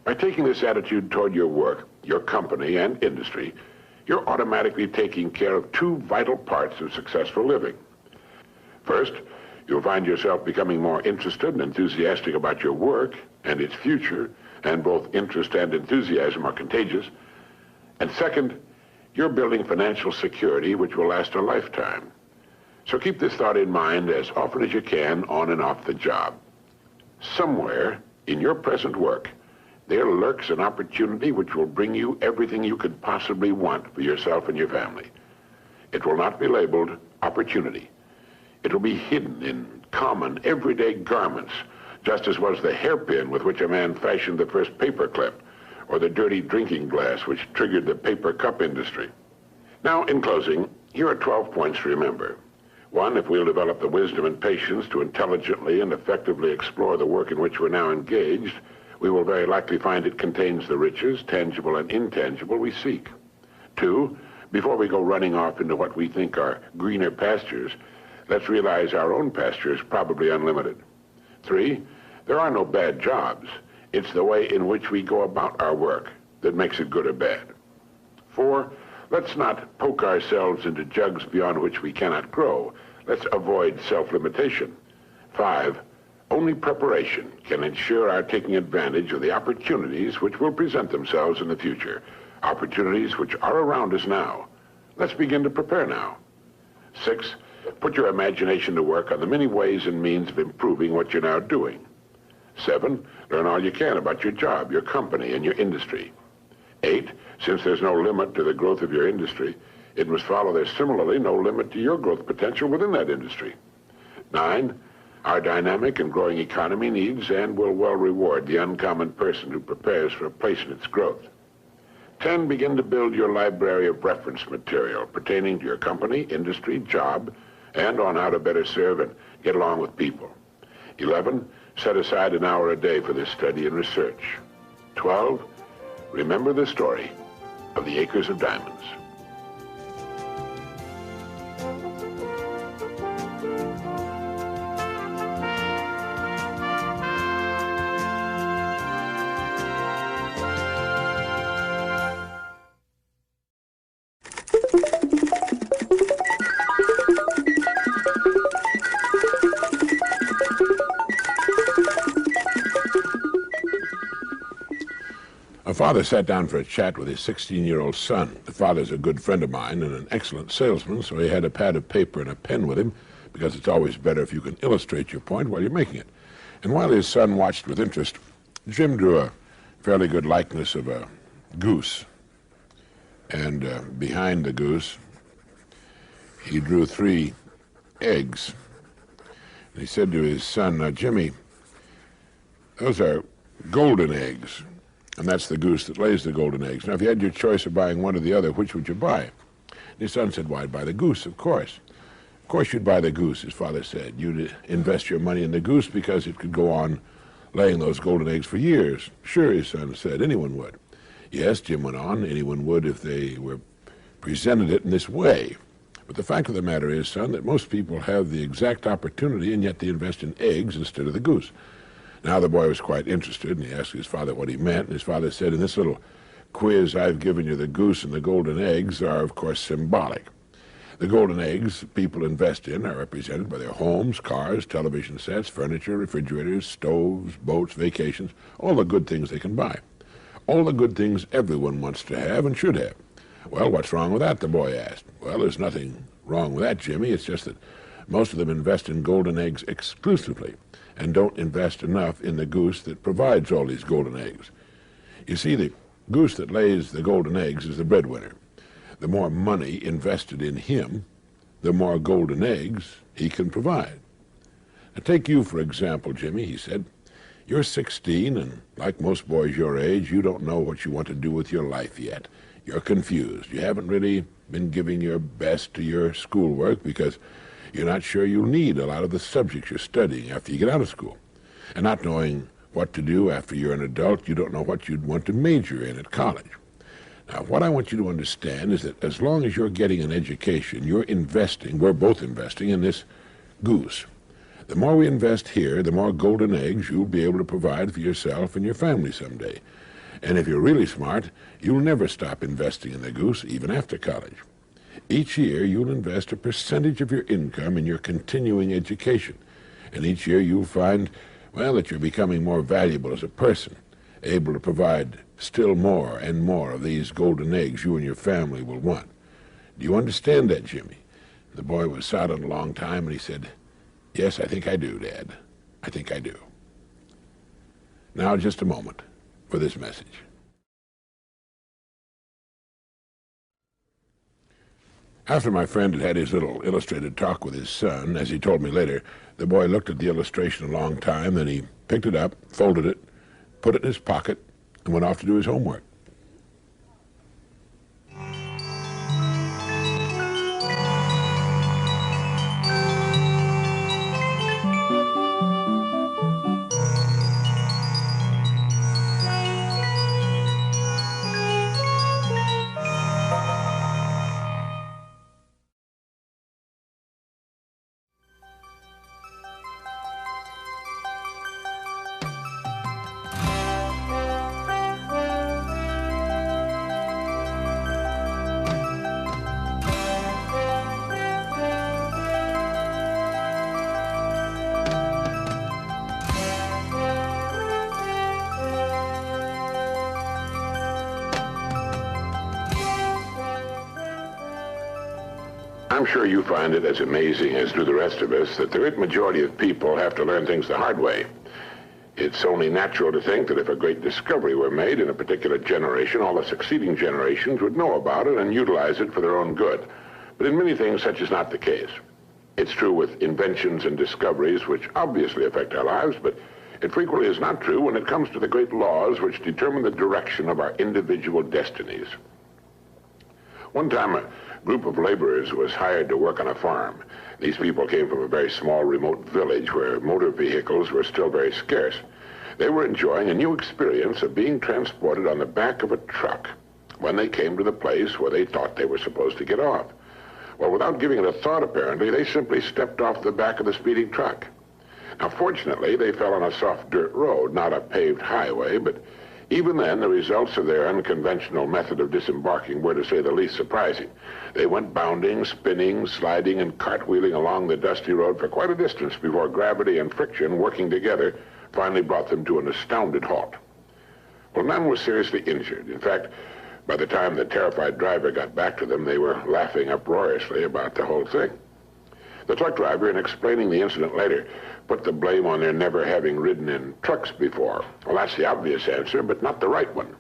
By taking this attitude toward your work, your company, and industry, you're automatically taking care of two vital parts of successful living. First, you'll find yourself becoming more interested and enthusiastic about your work and its future, and both interest and enthusiasm are contagious. And second, you're building financial security which will last a lifetime. So keep this thought in mind as often as you can on and off the job. Somewhere in your present work, there lurks an opportunity which will bring you everything you could possibly want for yourself and your family. It will not be labeled opportunity. It will be hidden in common, everyday garments, just as was the hairpin with which a man fashioned the first paper clip, or the dirty drinking glass which triggered the paper cup industry. Now, in closing, here are 12 points to remember. 1, if we'll develop the wisdom and patience to intelligently and effectively explore the work in which we're now engaged, we will very likely find it contains the riches, tangible and intangible, we seek. 2, before we go running off into what we think are greener pastures, let's realize our own pasture is probably unlimited. 3, there are no bad jobs. It's the way in which we go about our work that makes it good or bad. 4, let's not poke ourselves into jugs beyond which we cannot grow. Let's avoid self-limitation. 5, only preparation can ensure our taking advantage of the opportunities which will present themselves in the future, opportunities which are around us now. Let's begin to prepare now. 6, put your imagination to work on the many ways and means of improving what you're now doing. 7, learn all you can about your job, your company, and your industry. 8, since there's no limit to the growth of your industry, it must follow there's similarly no limit to your growth potential within that industry. 9, our dynamic and growing economy needs and will well reward the uncommon person who prepares for a place in its growth. 10, begin to build your library of reference material pertaining to your company, industry, job, and on how to better serve and get along with people. 11, set aside an hour a day for this study and research. 12, remember the story of the acres of diamonds. A father sat down for a chat with his 16-year-old son. The father's a good friend of mine and an excellent salesman, so he had a pad of paper and a pen with him, because it's always better if you can illustrate your point while you're making it. And while his son watched with interest, Jim drew a fairly good likeness of a goose. And behind the goose, he drew 3 eggs. And he said to his son, Jimmy, those are golden eggs. And that's the goose that lays the golden eggs. Now, if you had your choice of buying one or the other, which would you buy? And his son said, well, I'd buy the goose, of course. Of course you'd buy the goose, his father said. You'd invest your money in the goose because it could go on laying those golden eggs for years. Sure, his son said, anyone would. Yes, Jim went on, anyone would if they were presented it in this way. But the fact of the matter is, son, that most people have the exact opportunity, and yet they invest in eggs instead of the goose. Now the boy was quite interested, and he asked his father what he meant, and his father said, in this little quiz I've given you, the goose and the golden eggs are, of course, symbolic. The golden eggs people invest in are represented by their homes, cars, television sets, furniture, refrigerators, stoves, boats, vacations, all the good things they can buy. All the good things everyone wants to have and should have. Well, what's wrong with that, the boy asked. Well, there's nothing wrong with that, Jimmy. It's just that most of them invest in golden eggs exclusively and don't invest enough in the goose that provides all these golden eggs. You see, the goose that lays the golden eggs is the breadwinner. The more money invested in him, the more golden eggs he can provide. Now, take you, for example, Jimmy, he said. You're 16, and like most boys your age, you don't know what you want to do with your life yet. You're confused. You haven't really been giving your best to your schoolwork because you're not sure you'll need a lot of the subjects you're studying after you get out of school. And not knowing what to do after you're an adult, you don't know what you'd want to major in at college. Now, what I want you to understand is that as long as you're getting an education, you're investing, we're both investing in this goose. The more we invest here, the more golden eggs you'll be able to provide for yourself and your family someday. And if you're really smart, you'll never stop investing in the goose, even after college. Each year, you'll invest a percentage of your income in your continuing education. And each year, you'll find, well, that you're becoming more valuable as a person, able to provide still more and more of these golden eggs you and your family will want. Do you understand that, Jimmy? The boy was silent a long time, and he said, "Yes, I think I do, Dad. I think I do." Now, just a moment for this message. After my friend had had his little illustrated talk with his son, as he told me later, the boy looked at the illustration a long time, then he picked it up, folded it, put it in his pocket, and went off to do his homework. I'm sure you find it as amazing as do the rest of us that the great majority of people have to learn things the hard way. It's only natural to think that if a great discovery were made in a particular generation, all the succeeding generations would know about it and utilize it for their own good. But in many things, such is not the case. It's true with inventions and discoveries which obviously affect our lives, but it frequently is not true when it comes to the great laws which determine the direction of our individual destinies. One time, a group of laborers was hired to work on a farm. These people came from a very small, remote village where motor vehicles were still very scarce. They were enjoying a new experience of being transported on the back of a truck when they came to the place where they thought they were supposed to get off. Well, without giving it a thought, apparently, they simply stepped off the back of the speeding truck. Now, fortunately, they fell on a soft dirt road, not a paved highway, but even then, the results of their unconventional method of disembarking were, to say the least, surprising. They went bounding, spinning, sliding, and cartwheeling along the dusty road for quite a distance before gravity and friction, working together, finally brought them to an astounded halt. Well, none was seriously injured. In fact, by the time the terrified driver got back to them, they were laughing uproariously about the whole thing. The truck driver, in explaining the incident later, put the blame on their never having ridden in trucks before. Well, that's the obvious answer, but not the right one.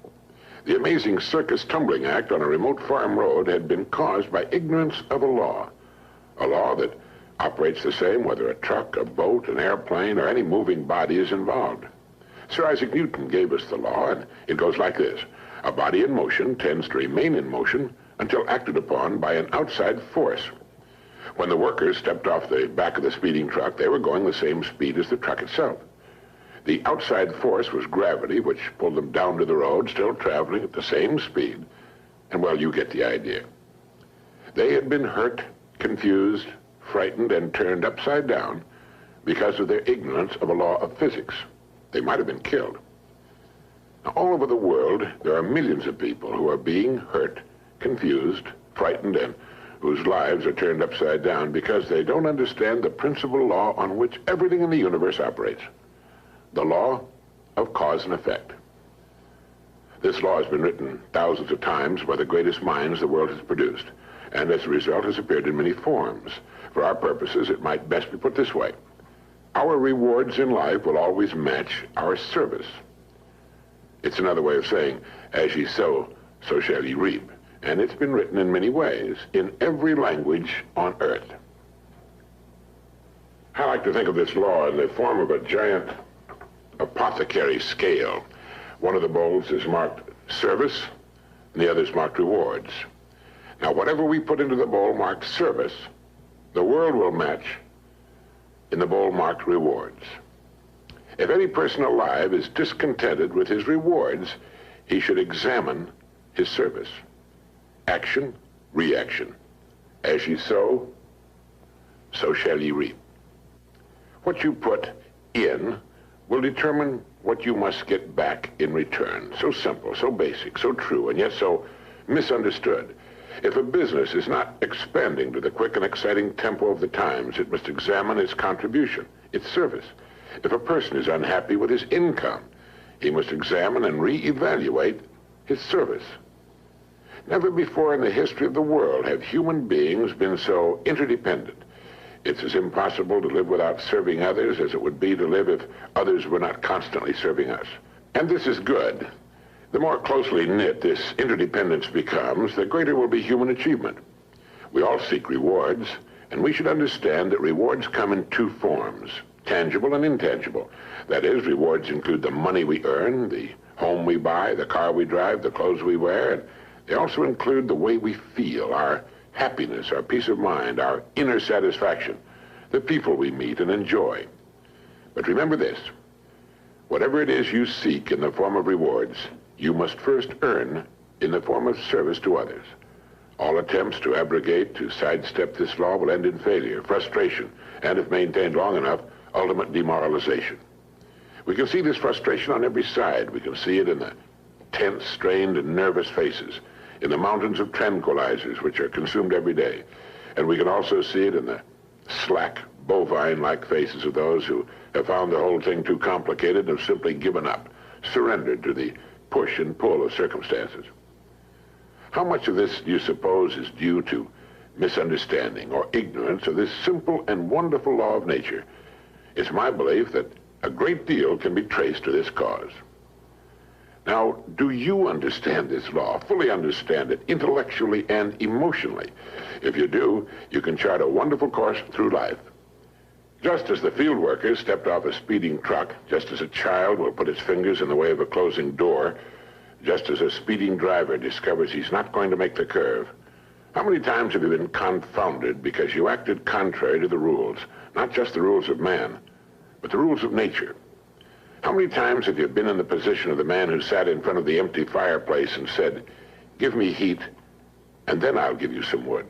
The amazing circus tumbling act on a remote farm road had been caused by ignorance of a law that operates the same whether a truck, a boat, an airplane, or any moving body is involved. Sir Isaac Newton gave us the law, and it goes like this. A body in motion tends to remain in motion until acted upon by an outside force. When the workers stepped off the back of the speeding truck, they were going the same speed as the truck itself. The outside force was gravity, which pulled them down to the road, still traveling at the same speed. And, well, you get the idea. They had been hurt, confused, frightened, and turned upside down because of their ignorance of a law of physics. They might have been killed. Now, all over the world, there are millions of people who are being hurt, confused, frightened, and whose lives are turned upside down because they don't understand the principal law on which everything in the universe operates. The law of cause and effect. This law has been written thousands of times by the greatest minds the world has produced, and as a result has appeared in many forms. For our purposes, it might best be put this way. Our rewards in life will always match our service. It's another way of saying, as ye sow, so shall ye reap. And it's been written in many ways, in every language on earth. I like to think of this law in the form of a giant apothecary scale. One of the bowls is marked service, and the other is marked rewards. Now, whatever we put into the bowl marked service, the world will match in the bowl marked rewards. If any person alive is discontented with his rewards, he should examine his service. Action, reaction. As ye sow, so shall ye reap. What you put in will determine what you must get back in return. So simple, so basic, so true, and yet so misunderstood. If a business is not expanding to the quick and exciting tempo of the times, it must examine its contribution, its service. If a person is unhappy with his income, he must examine and reevaluate his service. Never before in the history of the world have human beings been so interdependent. It's as impossible to live without serving others as it would be to live if others were not constantly serving us. And this is good. The more closely knit this interdependence becomes, the greater will be human achievement. We all seek rewards, and we should understand that rewards come in two forms, tangible and intangible. That is, rewards include the money we earn, the home we buy, the car we drive, the clothes we wear, and they also include the way we feel, our happiness, our peace of mind, our inner satisfaction, the people we meet and enjoy. But remember this, whatever it is you seek in the form of rewards, you must first earn in the form of service to others. All attempts to abrogate, to sidestep this law will end in failure, frustration, and if maintained long enough, ultimate demoralization. We can see this frustration on every side. We can see it in the tense, strained, and nervous faces, in the mountains of tranquilizers which are consumed every day. And we can also see it in the slack, bovine-like faces of those who have found the whole thing too complicated and have simply given up, surrendered to the push and pull of circumstances. How much of this do you suppose is due to misunderstanding or ignorance of this simple and wonderful law of nature? It's my belief that a great deal can be traced to this cause. Now, do you understand this law, fully understand it, intellectually and emotionally? If you do, you can chart a wonderful course through life. Just as the field worker stepped off a speeding truck, just as a child will put its fingers in the way of a closing door, just as a speeding driver discovers he's not going to make the curve, how many times have you been confounded because you acted contrary to the rules, not just the rules of man, but the rules of nature? How many times have you been in the position of the man who sat in front of the empty fireplace and said, "Give me heat, and then I'll give you some wood"?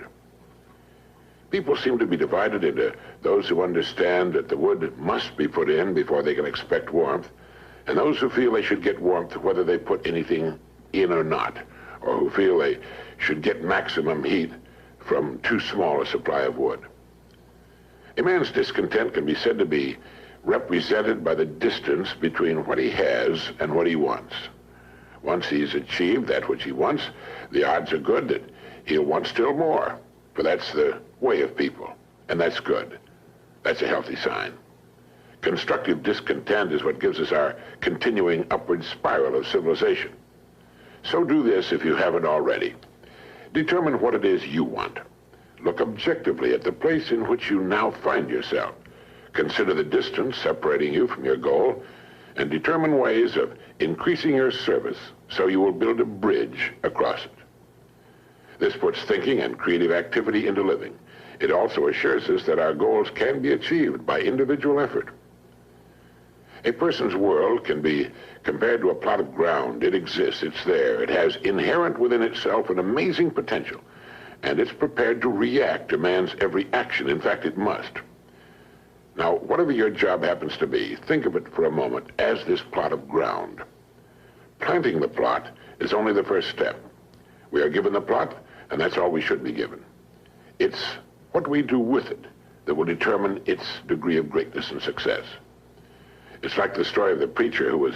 People seem to be divided into those who understand that the wood must be put in before they can expect warmth, and those who feel they should get warmth whether they put anything in or not, or who feel they should get maximum heat from too small a supply of wood. A man's discontent can be said to be represented by the distance between what he has and what he wants. Once he's achieved that which he wants, the odds are good that he'll want still more, for that's the way of people, and that's good. That's a healthy sign. Constructive discontent is what gives us our continuing upward spiral of civilization. So do this if you haven't already. Determine what it is you want. Look objectively at the place in which you now find yourself. Consider the distance separating you from your goal, and determine ways of increasing your service so you will build a bridge across it. This puts thinking and creative activity into living. It also assures us that our goals can be achieved by individual effort. A person's world can be compared to a plot of ground. It exists, it's there. It has inherent within itself an amazing potential, and it's prepared to react to man's every action. In fact, it must. Now, whatever your job happens to be, think of it for a moment as this plot of ground. Planting the plot is only the first step. We are given the plot, and that's all we should be given. It's what we do with it that will determine its degree of greatness and success. It's like the story of the preacher who was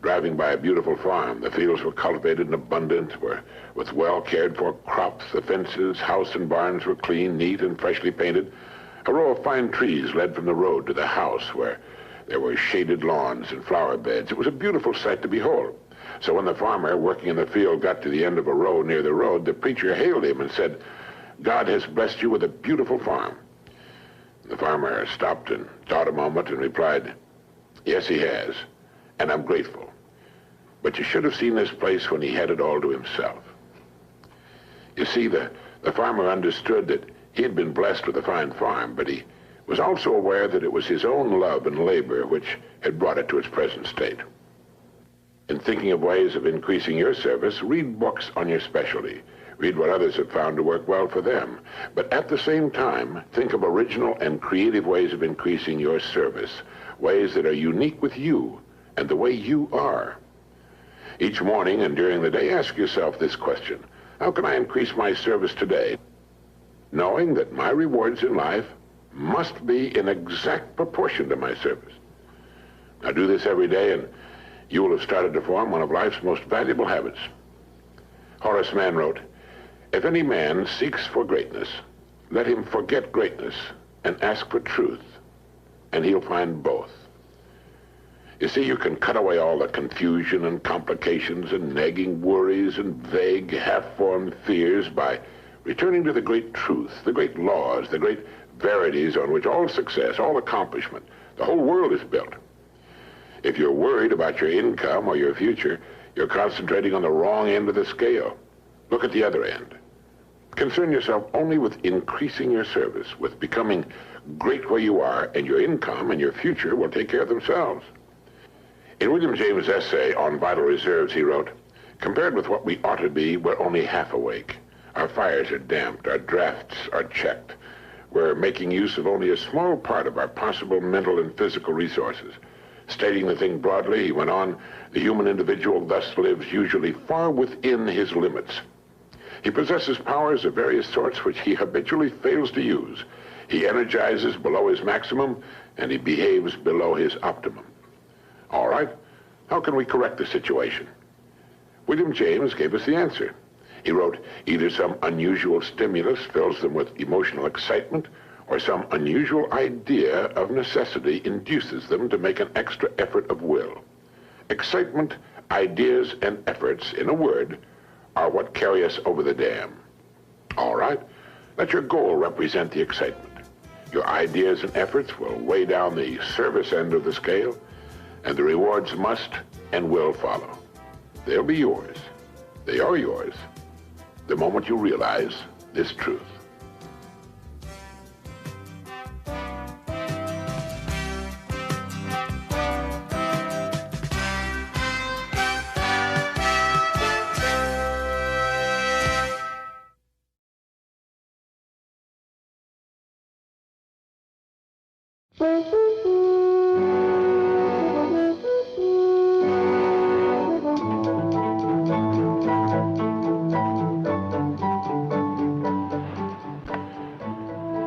driving by a beautiful farm. The fields were cultivated and abundant, were with well cared for crops. The fences, house, and barns were clean, neat, and freshly painted. A row of fine trees led from the road to the house, where there were shaded lawns and flower beds. It was a beautiful sight to behold. So when the farmer working in the field got to the end of a row near the road, the preacher hailed him and said, "God has blessed you with a beautiful farm." The farmer stopped and thought a moment and replied, "Yes, he has, and I'm grateful. But you should have seen this place when he had it all to himself." You see, the farmer understood that he had been blessed with a fine farm, but he was also aware that it was his own love and labor which had brought it to its present state. In thinking of ways of increasing your service, read books on your specialty. Read what others have found to work well for them. But at the same time, think of original and creative ways of increasing your service, ways that are unique with you and the way you are. Each morning and during the day, ask yourself this question: how can I increase my service today, knowing that my rewards in life must be in exact proportion to my service? Now do this every day and you will have started to form one of life's most valuable habits. Horace Mann wrote, "If any man seeks for greatness, let him forget greatness and ask for truth, and he'll find both." You see, you can cut away all the confusion and complications and nagging worries and vague, half-formed fears by returning to the great truth, the great laws, the great verities on which all success, all accomplishment, the whole world is built. If you're worried about your income or your future, you're concentrating on the wrong end of the scale. Look at the other end. Concern yourself only with increasing your service, with becoming great where you are, and your income and your future will take care of themselves. In William James' essay on Vital Reserves, he wrote, "Compared with what we ought to be, we're only half awake. Our fires are damped, our drafts are checked. We're making use of only a small part of our possible mental and physical resources." Stating the thing broadly, he went on, "The human individual thus lives usually far within his limits. He possesses powers of various sorts which he habitually fails to use. He energizes below his maximum, and he behaves below his optimum." All right, how can we correct the situation? William James gave us the answer. He wrote, "Either some unusual stimulus fills them with emotional excitement, or some unusual idea of necessity induces them to make an extra effort of will. Excitement, ideas, and efforts, in a word, are what carry us over the dam." All right, let your goal represent the excitement. Your ideas and efforts will weigh down the service end of the scale, and the rewards must and will follow. They'll be yours. They are yours the moment you realize this truth.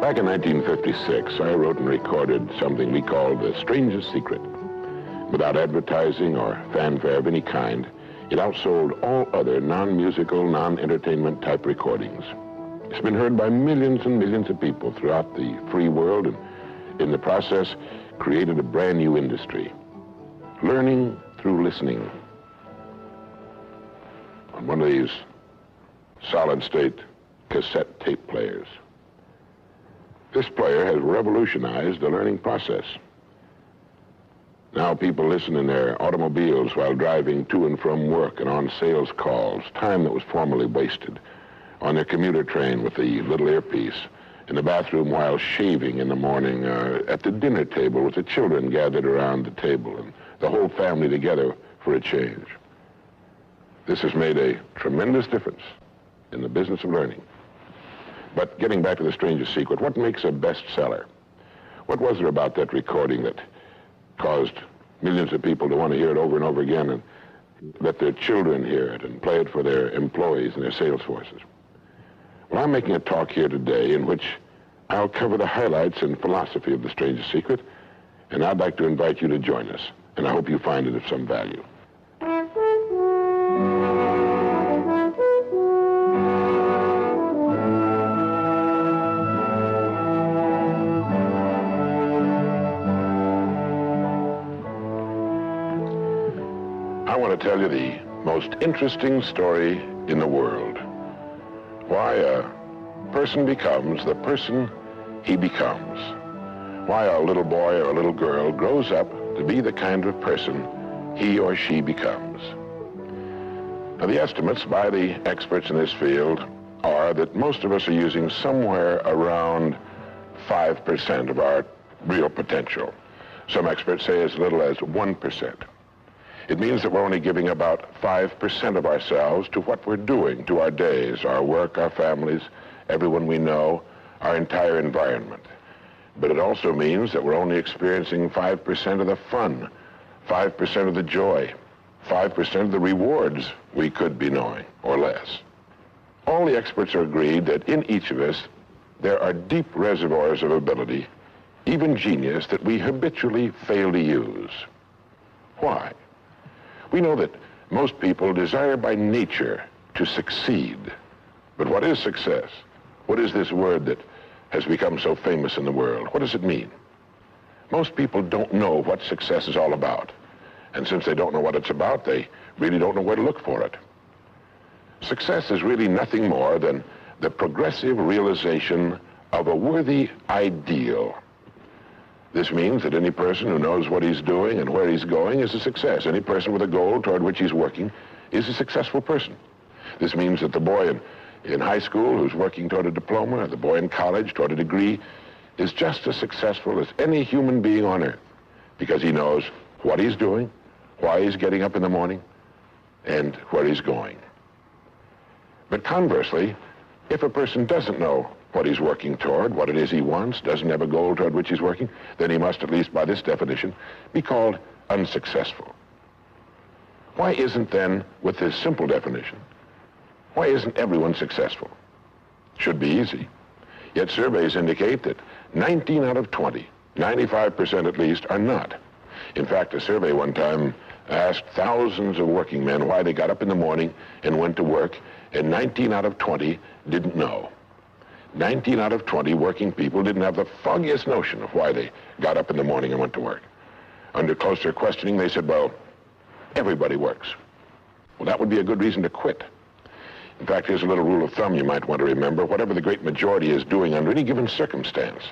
Back in 1956, I wrote and recorded something we called The Strangest Secret. Without advertising or fanfare of any kind, it outsold all other non-musical, non-entertainment type recordings. It's been heard by millions and millions of people throughout the free world, and in the process, created a brand new industry. Learning through listening. On one of these solid-state cassette tape players. This player has revolutionized the learning process. Now people listen in their automobiles while driving to and from work and on sales calls, time that was formerly wasted, on their commuter train with the little earpiece, in the bathroom while shaving in the morning, at the dinner table with the children gathered around the table and the whole family together for a change. This has made a tremendous difference in the business of learning. But getting back to The Strangest Secret, what makes a bestseller? What was there about that recording that caused millions of people to want to hear it over and over again and let their children hear it and play it for their employees and their sales forces? Well, I'm making a talk here today in which I'll cover the highlights and philosophy of The Strangest Secret, and I'd like to invite you to join us, and I hope you find it of some value. I want to tell you the most interesting story in the world. Why a person becomes the person he becomes. Why a little boy or a little girl grows up to be the kind of person he or she becomes. Now, the estimates by the experts in this field are that most of us are using somewhere around 5% of our real potential. Some experts say as little as 1%. It means that we're only giving about 5% of ourselves to what we're doing, to our days, our work, our families, everyone we know, our entire environment. But it also means that we're only experiencing 5% of the fun, 5% of the joy, 5% of the rewards we could be knowing, or less. All the experts are agreed that in each of us, there are deep reservoirs of ability, even genius, that we habitually fail to use. Why? We know that most people desire by nature to succeed. But what is success? What is this word that has become so famous in the world? What does it mean? Most people don't know what success is all about. And since they don't know what it's about, they really don't know where to look for it. Success is really nothing more than the progressive realization of a worthy ideal. This means that any person who knows what he's doing and where he's going is a success. Any person with a goal toward which he's working is a successful person. This means that the boy in high school who's working toward a diploma, or the boy in college toward a degree, is just as successful as any human being on earth, because he knows what he's doing, why he's getting up in the morning, and where he's going. But conversely, if a person doesn't know what he's working toward, what it is he wants, doesn't have a goal toward which he's working, then he must, at least by this definition, be called unsuccessful. Why isn't then, with this simple definition, why isn't everyone successful? Should be easy. Yet surveys indicate that 19 out of 20, 95% at least, are not. In fact, a survey one time asked thousands of working men why they got up in the morning and went to work, and 19 out of 20 didn't know. 19 out of 20 working people didn't have the foggiest notion of why they got up in the morning and went to work. Under closer questioning, they said, well, everybody works. Well, that would be a good reason to quit. In fact, here's a little rule of thumb you might want to remember. Whatever the great majority is doing under any given circumstance,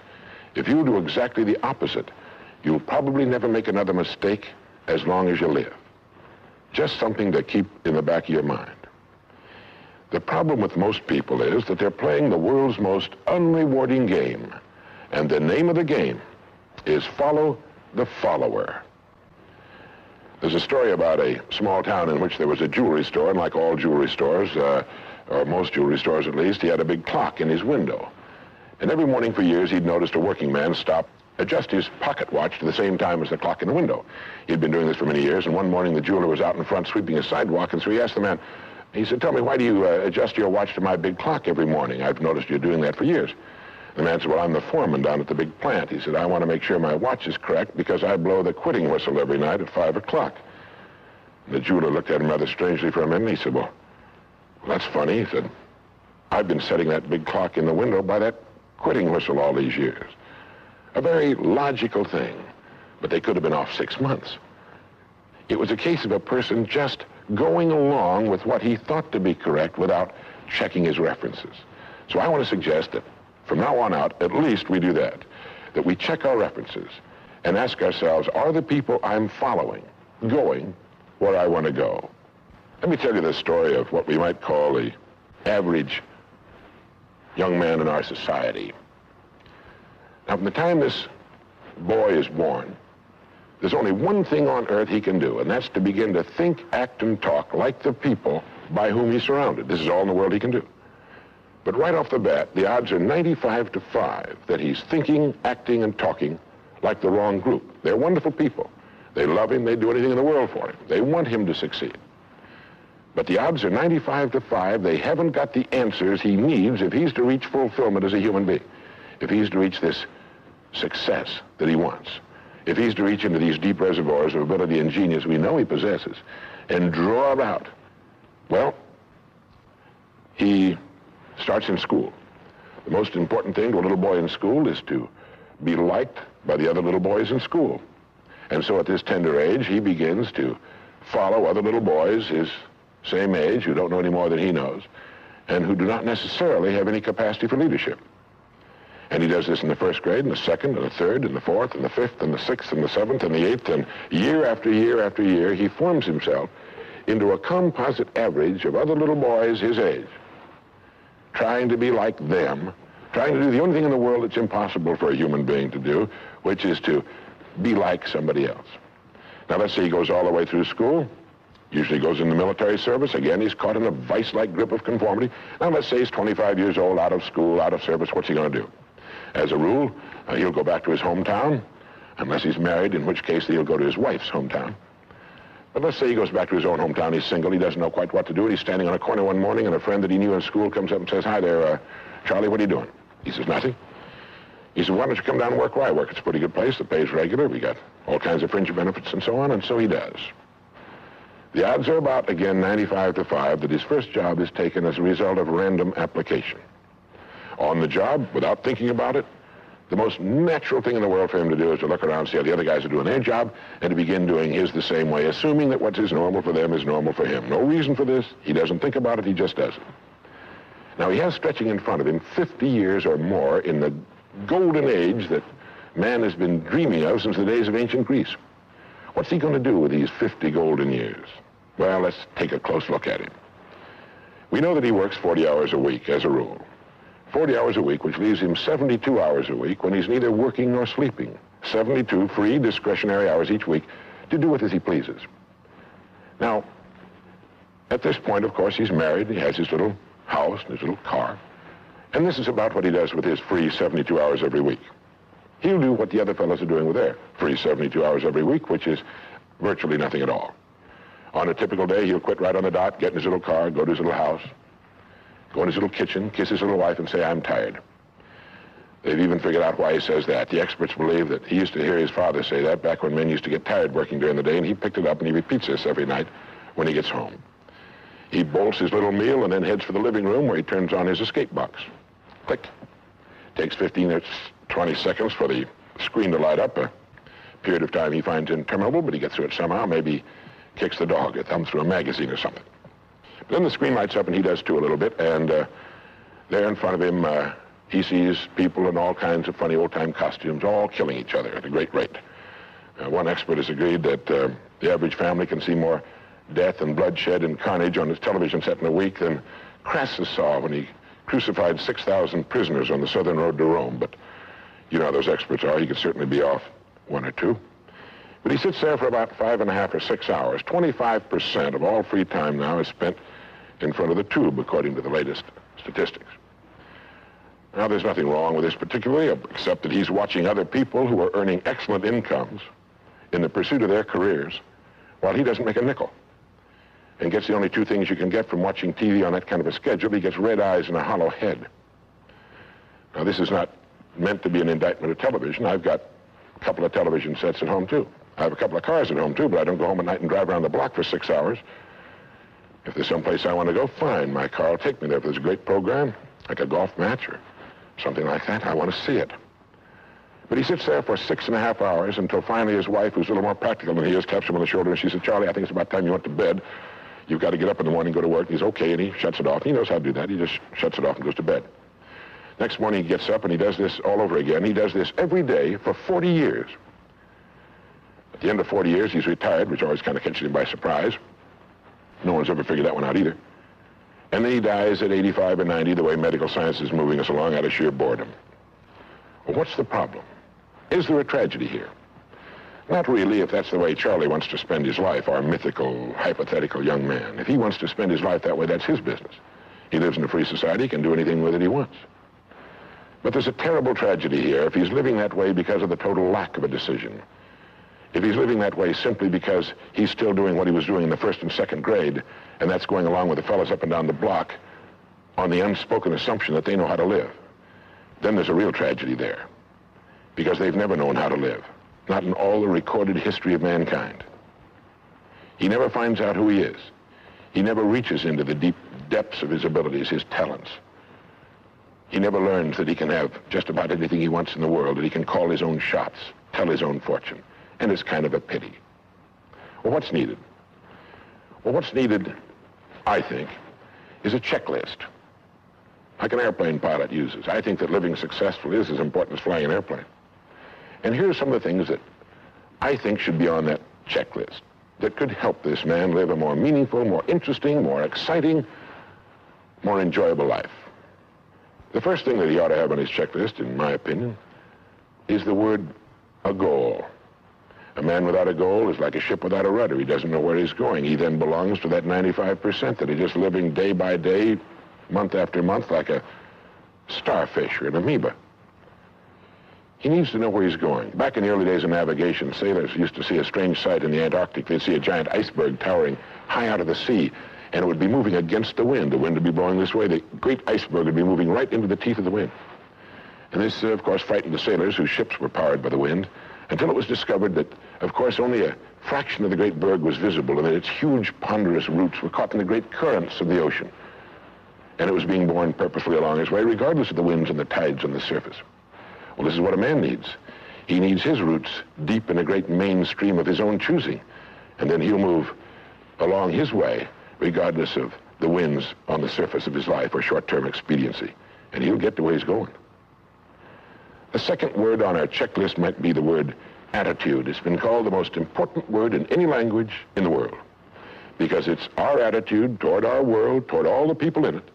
if you do exactly the opposite, you'll probably never make another mistake as long as you live. Just something to keep in the back of your mind. The problem with most people is that they're playing the world's most unrewarding game. And the name of the game is follow the follower. There's a story about a small town in which there was a jewelry store, and like all jewelry stores, or most jewelry stores at least, he had a big clock in his window. And every morning for years, he'd noticed a working man stop, adjust his pocket watch to the same time as the clock in the window. He'd been doing this for many years, and one morning the jeweler was out in front sweeping a sidewalk, and so he asked the man, he said, tell me, why do you adjust your watch to my big clock every morning? I've noticed you're doing that for years. The man said, well, I'm the foreman down at the big plant. He said, I want to make sure my watch is correct because I blow the quitting whistle every night at 5 o'clock. The jeweler looked at him rather strangely for a minute, and he said, well, that's funny. He said, I've been setting that big clock in the window by that quitting whistle all these years. A very logical thing, but they could have been off 6 months. It was a case of a person just going along with what he thought to be correct without checking his references. So I want to suggest that from now on out, at least we do that we check our references and ask ourselves, are the people I'm following going where I want to go? Let me tell you the story of what we might call the average young man in our society. Now, from the time this boy is born, there's only one thing on earth he can do, and that's to begin to think, act, and talk like the people by whom he's surrounded. This is all in the world he can do. But right off the bat, the odds are 95 to 5 that he's thinking, acting, and talking like the wrong group. They're wonderful people. They love him. They'd do anything in the world for him. They want him to succeed. But the odds are 95 to 5 they haven't got the answers he needs if he's to reach fulfillment as a human being, if he's to reach this success that he wants, if he's to reach into these deep reservoirs of ability and genius we know he possesses and draw it out. Well, he starts in school. The most important thing to a little boy in school is to be liked by the other little boys in school. And so at this tender age, he begins to follow other little boys, his same age, who don't know any more than he knows, and who do not necessarily have any capacity for leadership. And he does this in the first grade, and the second, and the third, and the fourth, and the fifth, and the sixth, and the seventh, and the eighth, and year after year after year, he forms himself into a composite average of other little boys his age, trying to be like them, trying to do the only thing in the world that's impossible for a human being to do, which is to be like somebody else. Now, let's say he goes all the way through school, usually goes in the military service. Again, he's caught in a vice-like grip of conformity. Now, let's say he's 25 years old, out of school, out of service. What's he going to do? As a rule, he'll go back to his hometown, unless he's married, in which case he'll go to his wife's hometown. But let's say he goes back to his own hometown. He's single. He doesn't know quite what to do. He's standing on a corner one morning, and a friend that he knew in school comes up and says, "Hi there, Charlie, what are you doing?" He says, "Nothing." He said, "Why don't you come down and work where I work? It's a pretty good place. The pay's regular. We got all kinds of fringe benefits and so on." And so he does. The odds are about, again, 95 to 5 that his first job is taken as a result of random application. On the job, without thinking about it, the most natural thing in the world for him to do is to look around, see how the other guys are doing their job, and to begin doing his the same way, assuming that what is normal for them is normal for him. No reason for this. He doesn't think about it. He just does it. Now, he has stretching in front of him 50 years or more in the golden age that man has been dreaming of since the days of ancient Greece. What's he going to do with these 50 golden years? Well, let's take a close look at him. We know that he works 40 hours a week, as a rule. 40 hours a week, which leaves him 72 hours a week when he's neither working nor sleeping. 72 free, discretionary hours each week to do with as he pleases. Now, at this point, of course, he's married. He has his little house and his little car. And this is about what he does with his free 72 hours every week. He'll do what the other fellows are doing with their free 72 hours every week, which is virtually nothing at all. On a typical day, he'll quit right on the dot, get in his little car, go to his little house, go in his little kitchen, kiss his little wife, and say, "I'm tired." They've even figured out why he says that. The experts believe that he used to hear his father say that back when men used to get tired working during the day, and he picked it up and he repeats this every night when he gets home. He bolts his little meal and then heads for the living room where he turns on his escape box. Click. Takes 15 or 20 seconds for the screen to light up, a period of time he finds interminable, but he gets through it somehow. Maybe kicks the dog or thumbs through a magazine or something. Then the screen lights up, and he does too a little bit, and there in front of him, he sees people in all kinds of funny old-time costumes, all killing each other at a great rate. One expert has agreed that the average family can see more death and bloodshed and carnage on his television set in a week than Crassus saw when he crucified 6,000 prisoners on the southern road to Rome. But you know how those experts are. He could certainly be off one or two. But he sits there for about 5.5 or 6 hours. 25% of all free time now is spent in front of the tube, according to the latest statistics. Now, there's nothing wrong with this particularly, except that he's watching other people who are earning excellent incomes in the pursuit of their careers, while he doesn't make a nickel, and gets the only two things you can get from watching TV on that kind of a schedule. He gets red eyes and a hollow head. Now, this is not meant to be an indictment of television. I've got a couple of television sets at home, too. I have a couple of cars at home, too, but I don't go home at night and drive around the block for 6 hours. If there's someplace I want to go, fine. My car will take me there. If there's a great program, like a golf match or something like that, I want to see it. But he sits there for 6.5 hours until finally his wife, who's a little more practical than he is, taps him on the shoulder and she says, "Charlie, I think it's about time you went to bed. You've got to get up in the morning and go to work." And he's okay, and he shuts it off. He knows how to do that. He just shuts it off and goes to bed. Next morning he gets up and he does this all over again. He does this every day for 40 years. At the end of 40 years, he's retired, which always kind of catches him by surprise. No one's ever figured that one out either. And then he dies at 85 or 90, the way medical science is moving us along, out of sheer boredom. Well, what's the problem? Is there a tragedy here? Not really, if that's the way Charlie wants to spend his life, our mythical, hypothetical young man. If he wants to spend his life that way, that's his business. He lives in a free society, he can do anything with it he wants. But there's a terrible tragedy here if he's living that way because of the total lack of a decision. If he's living that way simply because he's still doing what he was doing in the first and second grade, and that's going along with the fellas up and down the block on the unspoken assumption that they know how to live, then there's a real tragedy there, because they've never known how to live, not in all the recorded history of mankind. He never finds out who he is. He never reaches into the deep depths of his abilities, his talents. He never learns that he can have just about anything he wants in the world, that he can call his own shots, tell his own fortune. And it's kind of a pity. Well, what's needed? Well, what's needed I think, is a checklist, like an airplane pilot uses. I think that living successfully is as important as flying an airplane. And here's some of the things that I think should be on that checklist that could help this man live a more meaningful, more interesting, more exciting, more enjoyable life. The first thing that he ought to have on his checklist, in my opinion, is the word a goal. A man without a goal is like a ship without a rudder. He doesn't know where he's going. He then belongs to that 95% that is just living day by day, month after month, like a starfish or an amoeba. He needs to know where he's going. Back in the early days of navigation, sailors used to see a strange sight in the Antarctic. They'd see a giant iceberg towering high out of the sea, and it would be moving against the wind. The wind would be blowing this way. The great iceberg would be moving right into the teeth of the wind. And this, of course, frightened the sailors whose ships were powered by the wind, until it was discovered that, of course, only a fraction of the great berg was visible, and that its huge, ponderous roots were caught in the great currents of the ocean. And it was being borne purposefully along its way, regardless of the winds and the tides on the surface. Well, this is what a man needs. He needs his roots deep in a great mainstream of his own choosing, and then he'll move along his way, regardless of the winds on the surface of his life or short-term expediency, and he'll get to where he's going. The second word on our checklist might be the word attitude. It's been called the most important word in any language in the world, because it's our attitude toward our world, toward all the people in it,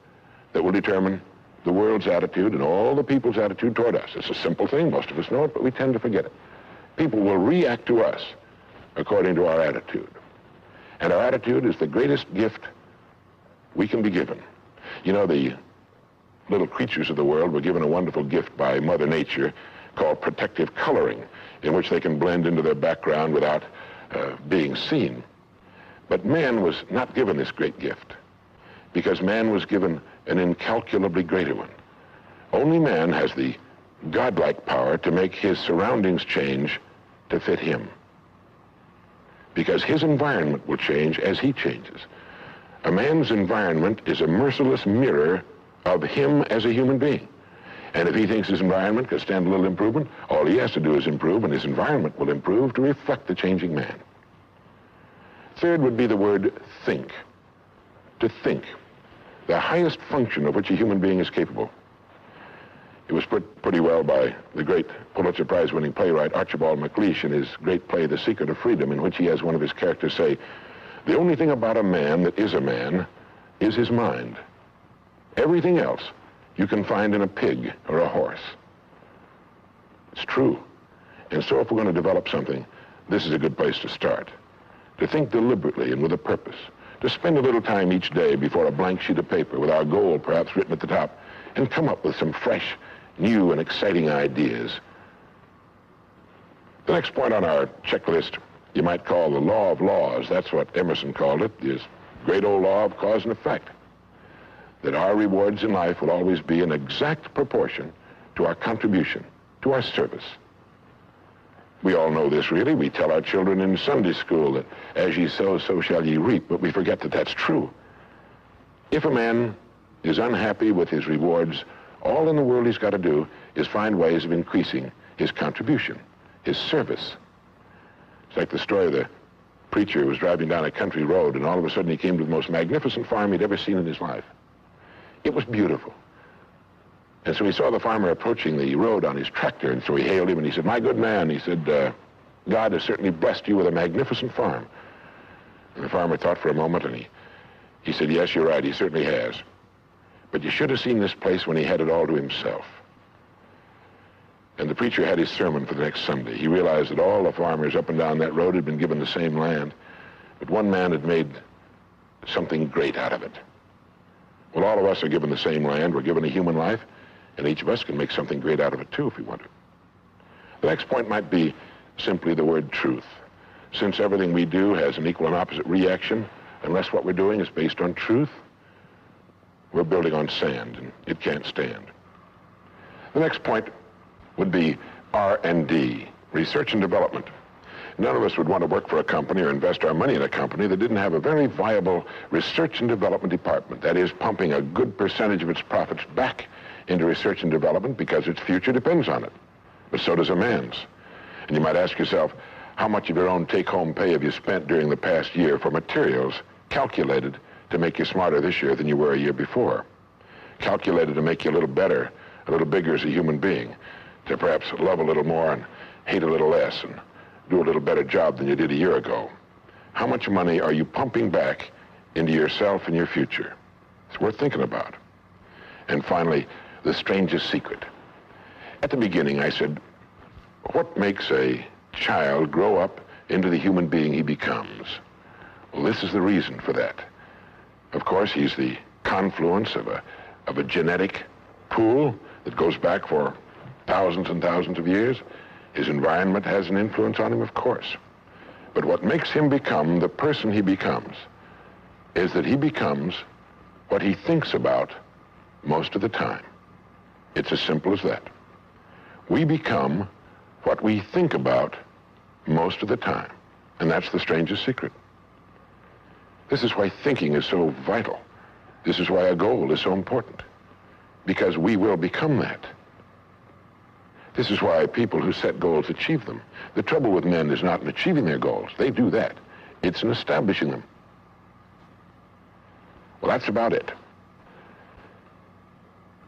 that will determine the world's attitude and all the people's attitude toward us. It's a simple thing. Most of us know it, but we tend to forget it. People will react to us according to our attitude. And our attitude is the greatest gift we can be given. You know, the little creatures of the world were given a wonderful gift by Mother Nature called protective coloring, in which they can blend into their background without being seen. But man was not given this great gift, because man was given an incalculably greater one. Only man has the godlike power to make his surroundings change to fit him, because his environment will change as he changes. A man's environment is a merciless mirror of him as a human being. And if he thinks his environment can stand a little improvement, all he has to do is improve, and his environment will improve to reflect the changing man. Third would be the word think. To think. The highest function of which a human being is capable. It was put pretty well by the great Pulitzer Prize-winning playwright Archibald MacLeish in his great play, The Secret of Freedom, in which he has one of his characters say, "The only thing about a man that is a man is his mind. Everything else you can find in a pig or a horse." It's true. And so if we're going to develop something, this is a good place to start. To think deliberately and with a purpose. To spend a little time each day before a blank sheet of paper with our goal perhaps written at the top, and come up with some fresh, new, and exciting ideas. The next point on our checklist you might call the law of laws. That's what Emerson called it, this great old law of cause and effect. That our rewards in life will always be in exact proportion to our contribution, to our service. We all know this, really. We tell our children in Sunday school that as ye sow, so shall ye reap, but we forget that that's true. If a man is unhappy with his rewards, all in the world he's got to do is find ways of increasing his contribution, his service. It's like the story of the preacher who was driving down a country road, and all of a sudden he came to the most magnificent farm he'd ever seen in his life. It was beautiful. And so he saw the farmer approaching the road on his tractor, and so he hailed him, and he said, "My good man," he said, "God has certainly blessed you with a magnificent farm." And the farmer thought for a moment, and he said, "Yes, you're right, he certainly has. But you should have seen this place when he had it all to himself." And the preacher had his sermon for the next Sunday. He realized that all the farmers up and down that road had been given the same land, but one man had made something great out of it. Well, all of us are given the same land. We're given a human life, and each of us can make something great out of it, too, if we want to. The next point might be simply the word truth. Since everything we do has an equal and opposite reaction, unless what we're doing is based on truth, we're building on sand, and it can't stand. The next point would be R&D, research and development. None of us would want to work for a company or invest our money in a company that didn't have a very viable research and development department. That is, pumping a good percentage of its profits back into research and development because its future depends on it. But so does a man's. And you might ask yourself, how much of your own take-home pay have you spent during the past year for materials calculated to make you smarter this year than you were a year before. Calculated to make you a little better, a little bigger as a human being, to perhaps love a little more and hate a little less and do a little better job than you did a year ago. How much money are you pumping back into yourself and your future? It's worth thinking about. And finally, the strangest secret. At the beginning, I said, what makes a child grow up into the human being he becomes? Well, this is the reason for that. Of course, he's the confluence of a genetic pool that goes back for thousands and thousands of years. His environment has an influence on him, of course. But what makes him become the person he becomes is that he becomes what he thinks about most of the time. It's as simple as that. We become what we think about most of the time. And that's the strangest secret. This is why thinking is so vital. This is why a goal is so important. Because we will become that. This is why people who set goals achieve them. The trouble with men is not in achieving their goals. They do that. It's in establishing them. Well, that's about it.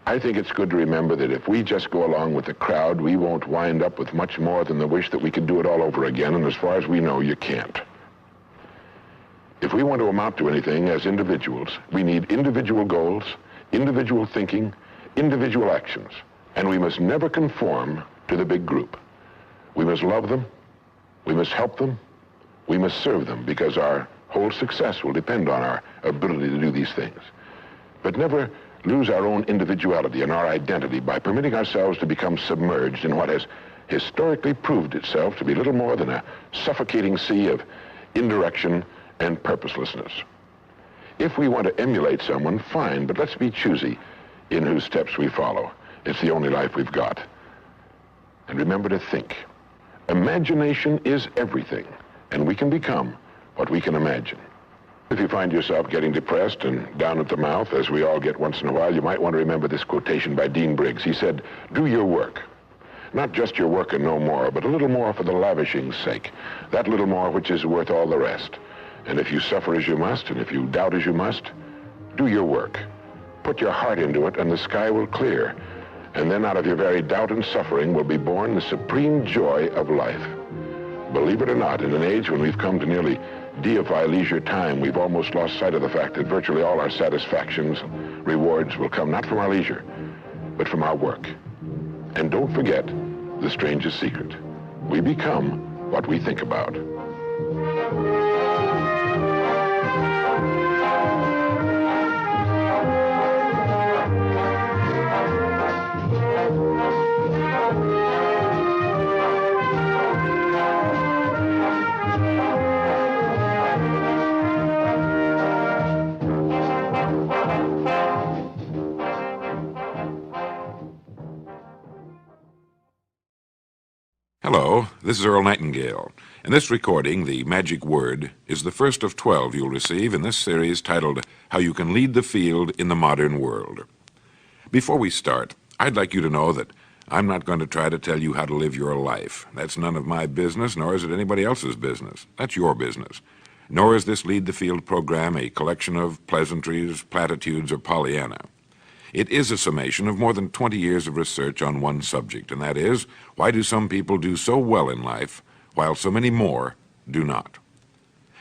I think it's good to remember that if we just go along with the crowd, we won't wind up with much more than the wish that we could do it all over again, and as far as we know, you can't. If we want to amount to anything as individuals, we need individual goals, individual thinking, individual actions, and we must never conform to the big group. We must love them, we must help them, we must serve them, because our whole success will depend on our ability to do these things. But never lose our own individuality and our identity by permitting ourselves to become submerged in what has historically proved itself to be little more than a suffocating sea of indirection and purposelessness. If we want to emulate someone, fine, but let's be choosy in whose steps we follow. It's the only life we've got. And remember to think. Imagination is everything, and we can become what we can imagine. If you find yourself getting depressed and down at the mouth, as we all get once in a while, you might want to remember this quotation by Dean Briggs. He said, "Do your work. Not just your work and no more, but a little more for the lavishing's sake. That little more which is worth all the rest. And if you suffer as you must, and if you doubt as you must, do your work. Put your heart into it, and the sky will clear. And then out of your very doubt and suffering will be born the supreme joy of life." Believe it or not, in an age when we've come to nearly deify leisure time, we've almost lost sight of the fact that virtually all our satisfactions, rewards will come not from our leisure, but from our work. And don't forget the strangest secret. We become what we think about.
Hello, this is Earl Nightingale, and this recording, The Magic Word, is the first of 12 you'll receive in this series titled How You Can Lead the Field in the Modern World. Before we start, I'd like you to know that I'm not going to try to tell you how to live your life. That's none of my business, nor is it anybody else's business. That's your business. Nor is this Lead the Field program a collection of pleasantries, platitudes, or Pollyanna. It is a summation of more than 20 years of research on one subject, and that is, why do some people do so well in life, while so many more do not?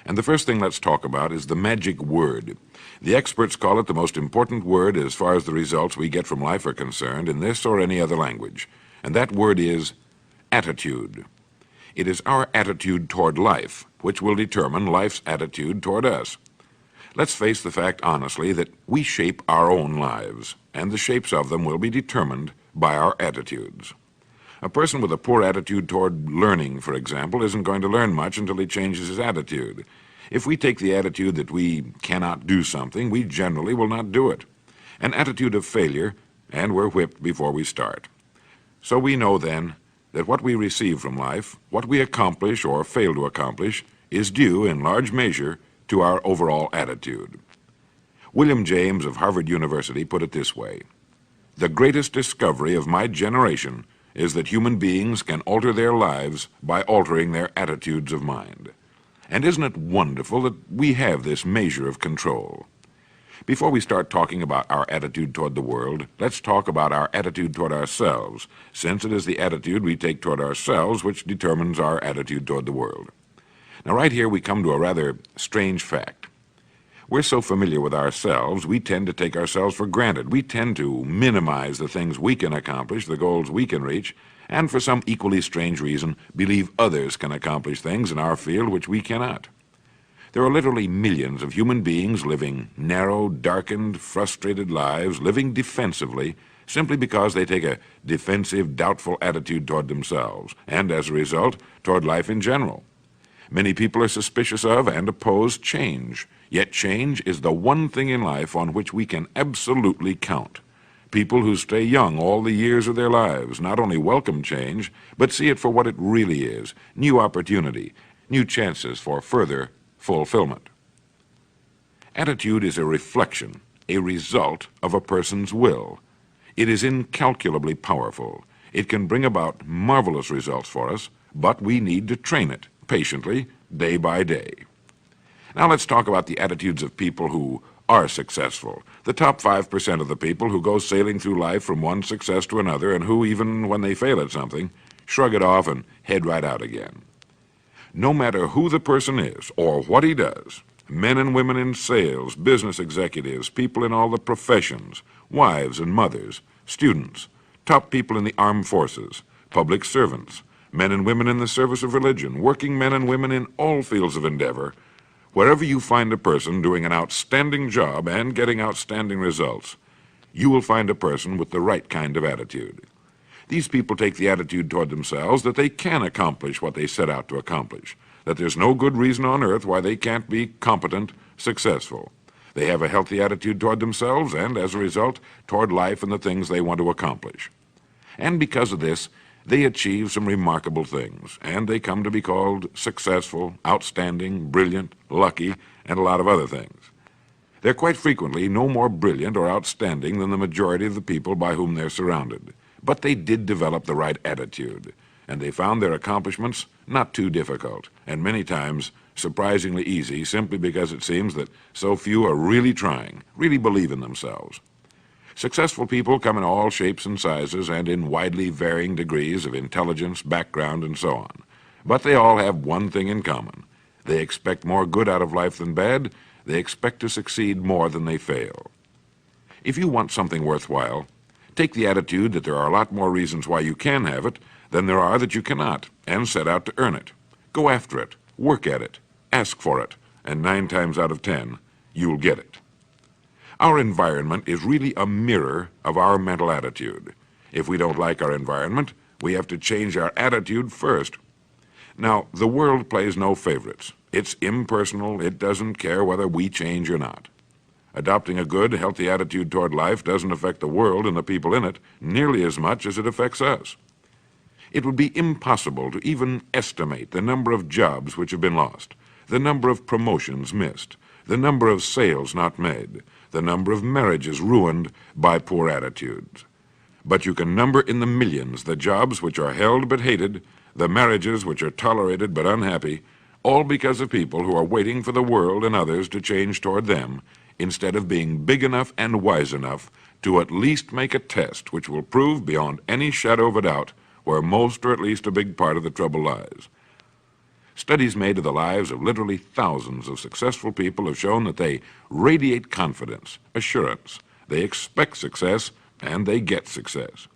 And the first thing let's talk about is the magic word. The experts call it the most important word as far as the results we get from life are concerned in this or any other language, and that word is attitude. It is our attitude toward life which will determine life's attitude toward us. Let's face the fact honestly that we shape our own lives, and the shapes of them will be determined by our attitudes. A person with a poor attitude toward learning, for example, isn't going to learn much until he changes his attitude. If we take the attitude that we cannot do something, we generally will not do it. An attitude of failure, and we're whipped before we start. So we know then that what we receive from life, what we accomplish or fail to accomplish, is due in large measure to our overall attitude. William James of Harvard University put it this way: "The greatest discovery of my generation is that human beings can alter their lives by altering their attitudes of mind." And isn't it wonderful that we have this measure of control? Before we start talking about our attitude toward the world, let's talk about our attitude toward ourselves, since it is the attitude we take toward ourselves which determines our attitude toward the world. Now, right here we come to a rather strange fact. We're so familiar with ourselves, we tend to take ourselves for granted. We tend to minimize the things we can accomplish, the goals we can reach, and for some equally strange reason, believe others can accomplish things in our field which we cannot. There are literally millions of human beings living narrow, darkened, frustrated lives, living defensively, simply because they take a defensive, doubtful attitude toward themselves, and as a result, toward life in general. Many people are suspicious of and oppose change, yet change is the one thing in life on which we can absolutely count. People who stay young all the years of their lives not only welcome change, but see it for what it really is, new opportunity, new chances for further fulfillment. Attitude is a reflection, a result of a person's will. It is incalculably powerful. It can bring about marvelous results for us, but we need to train it patiently, day by day. Now let's talk about the attitudes of people who are successful, the top 5% of the people who go sailing through life from one success to another and who, even when they fail at something, shrug it off and head right out again. No matter who the person is or what he does, men and women in sales, business executives, people in all the professions, wives and mothers, students, top people in the armed forces, public servants, men and women in the service of religion, working men and women in all fields of endeavor, wherever you find a person doing an outstanding job and getting outstanding results, you will find a person with the right kind of attitude. These people take the attitude toward themselves that they can accomplish what they set out to accomplish, that there's no good reason on earth why they can't be competent, successful. They have a healthy attitude toward themselves and, as a result, toward life and the things they want to accomplish. And because of this, they achieve some remarkable things, and they come to be called successful, outstanding, brilliant, lucky, and a lot of other things. They're quite frequently no more brilliant or outstanding than the majority of the people by whom they're surrounded. But they did develop the right attitude, and they found their accomplishments not too difficult, and many times surprisingly easy, simply because it seems that so few are really trying, really believe in themselves. Successful people come in all shapes and sizes and in widely varying degrees of intelligence, background, and so on. But they all have one thing in common. They expect more good out of life than bad. They expect to succeed more than they fail. If you want something worthwhile, take the attitude that there are a lot more reasons why you can have it than there are that you cannot, and set out to earn it. Go after it, work at it, ask for it, and 9 times out of 10, you'll get it. Our environment is really a mirror of our mental attitude. If we don't like our environment, we have to change our attitude first. Now, the world plays no favorites. It's impersonal. It doesn't care whether we change or not. Adopting a good, healthy attitude toward life doesn't affect the world and the people in it nearly as much as it affects us. It would be impossible to even estimate the number of jobs which have been lost, the number of promotions missed, the number of sales not made, the number of marriages ruined by poor attitudes. But you can number in the millions the jobs which are held but hated, the marriages which are tolerated but unhappy, all because of people who are waiting for the world and others to change toward them, instead of being big enough and wise enough to at least make a test which will prove beyond any shadow of a doubt where most or at least a big part of the trouble lies. Studies made of the lives of literally thousands of successful people have shown that they radiate confidence, assurance. They expect success, and they get success.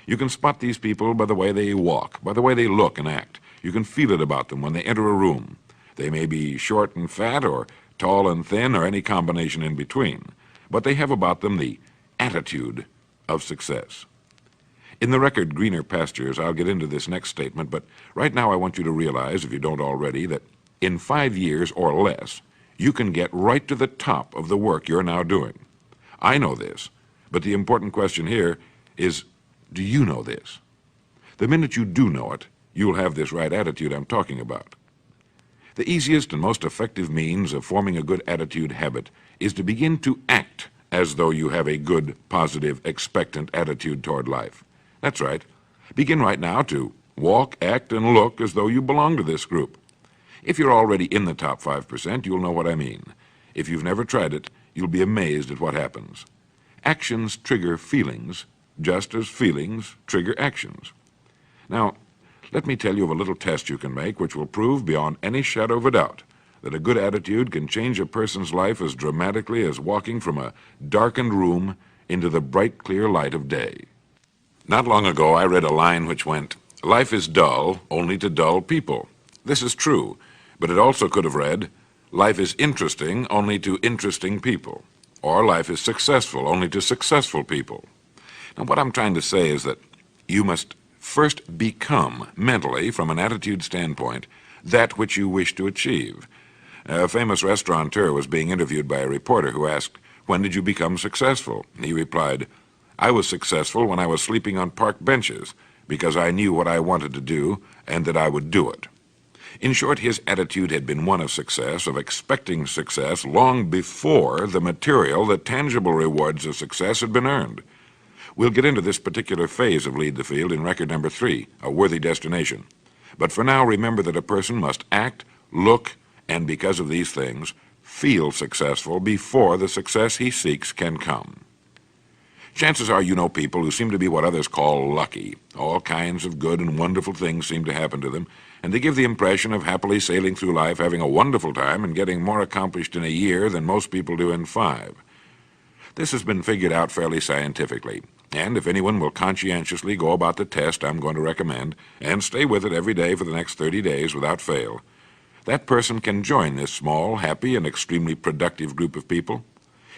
You can spot these people by the way they walk, by the way they look and act. You can feel it about them when they enter a room. They may be short and fat, or tall and thin, or any combination in between, but they have about them the attitude of success. In the record Greener Pastures, I'll get into this next statement, but right now I want you to realize, if you don't already, that in 5 years or less, you can get right to the top of the work you're now doing. I know this, but the important question here is, do you know this? The minute you do know it, you'll have this right attitude I'm talking about. The easiest and most effective means of forming a good attitude habit is to begin to act as though you have a good, positive, expectant attitude toward life. That's right. Begin right now to walk, act, and look as though you belong to this group. If you're already in the top 5%, you'll know what I mean. If you've never tried it, you'll be amazed at what happens. Actions trigger feelings, just as feelings trigger actions. Now, let me tell you of a little test you can make which will prove beyond any shadow of a doubt that a good attitude can change a person's life as dramatically as walking from a darkened room into the bright, clear light of day. Not long ago, I read a line which went, "Life is dull only to dull people." This is true, but it also could have read, "Life is interesting only to interesting people," or "Life is successful only to successful people." Now, what I'm trying to say is that you must first become, mentally, from an attitude standpoint, that which you wish to achieve. A famous restaurateur was being interviewed by a reporter who asked, "When did you become successful?" He replied, "I was successful when I was sleeping on park benches, because I knew what I wanted to do and that I would do it." In short, his attitude had been one of success, of expecting success, long before the material, the tangible rewards of success had been earned. We'll get into this particular phase of Lead the Field in record number 3, A Worthy Destination. But for now, remember that a person must act, look, and because of these things, feel successful before the success he seeks can come. Chances are you know people who seem to be what others call lucky. All kinds of good and wonderful things seem to happen to them, and they give the impression of happily sailing through life, having a wonderful time, and getting more accomplished in a year than most people do in 5. This has been figured out fairly scientifically, and if anyone will conscientiously go about the test I'm going to recommend, and stay with it every day for the next 30 days without fail, that person can join this small, happy, and extremely productive group of people.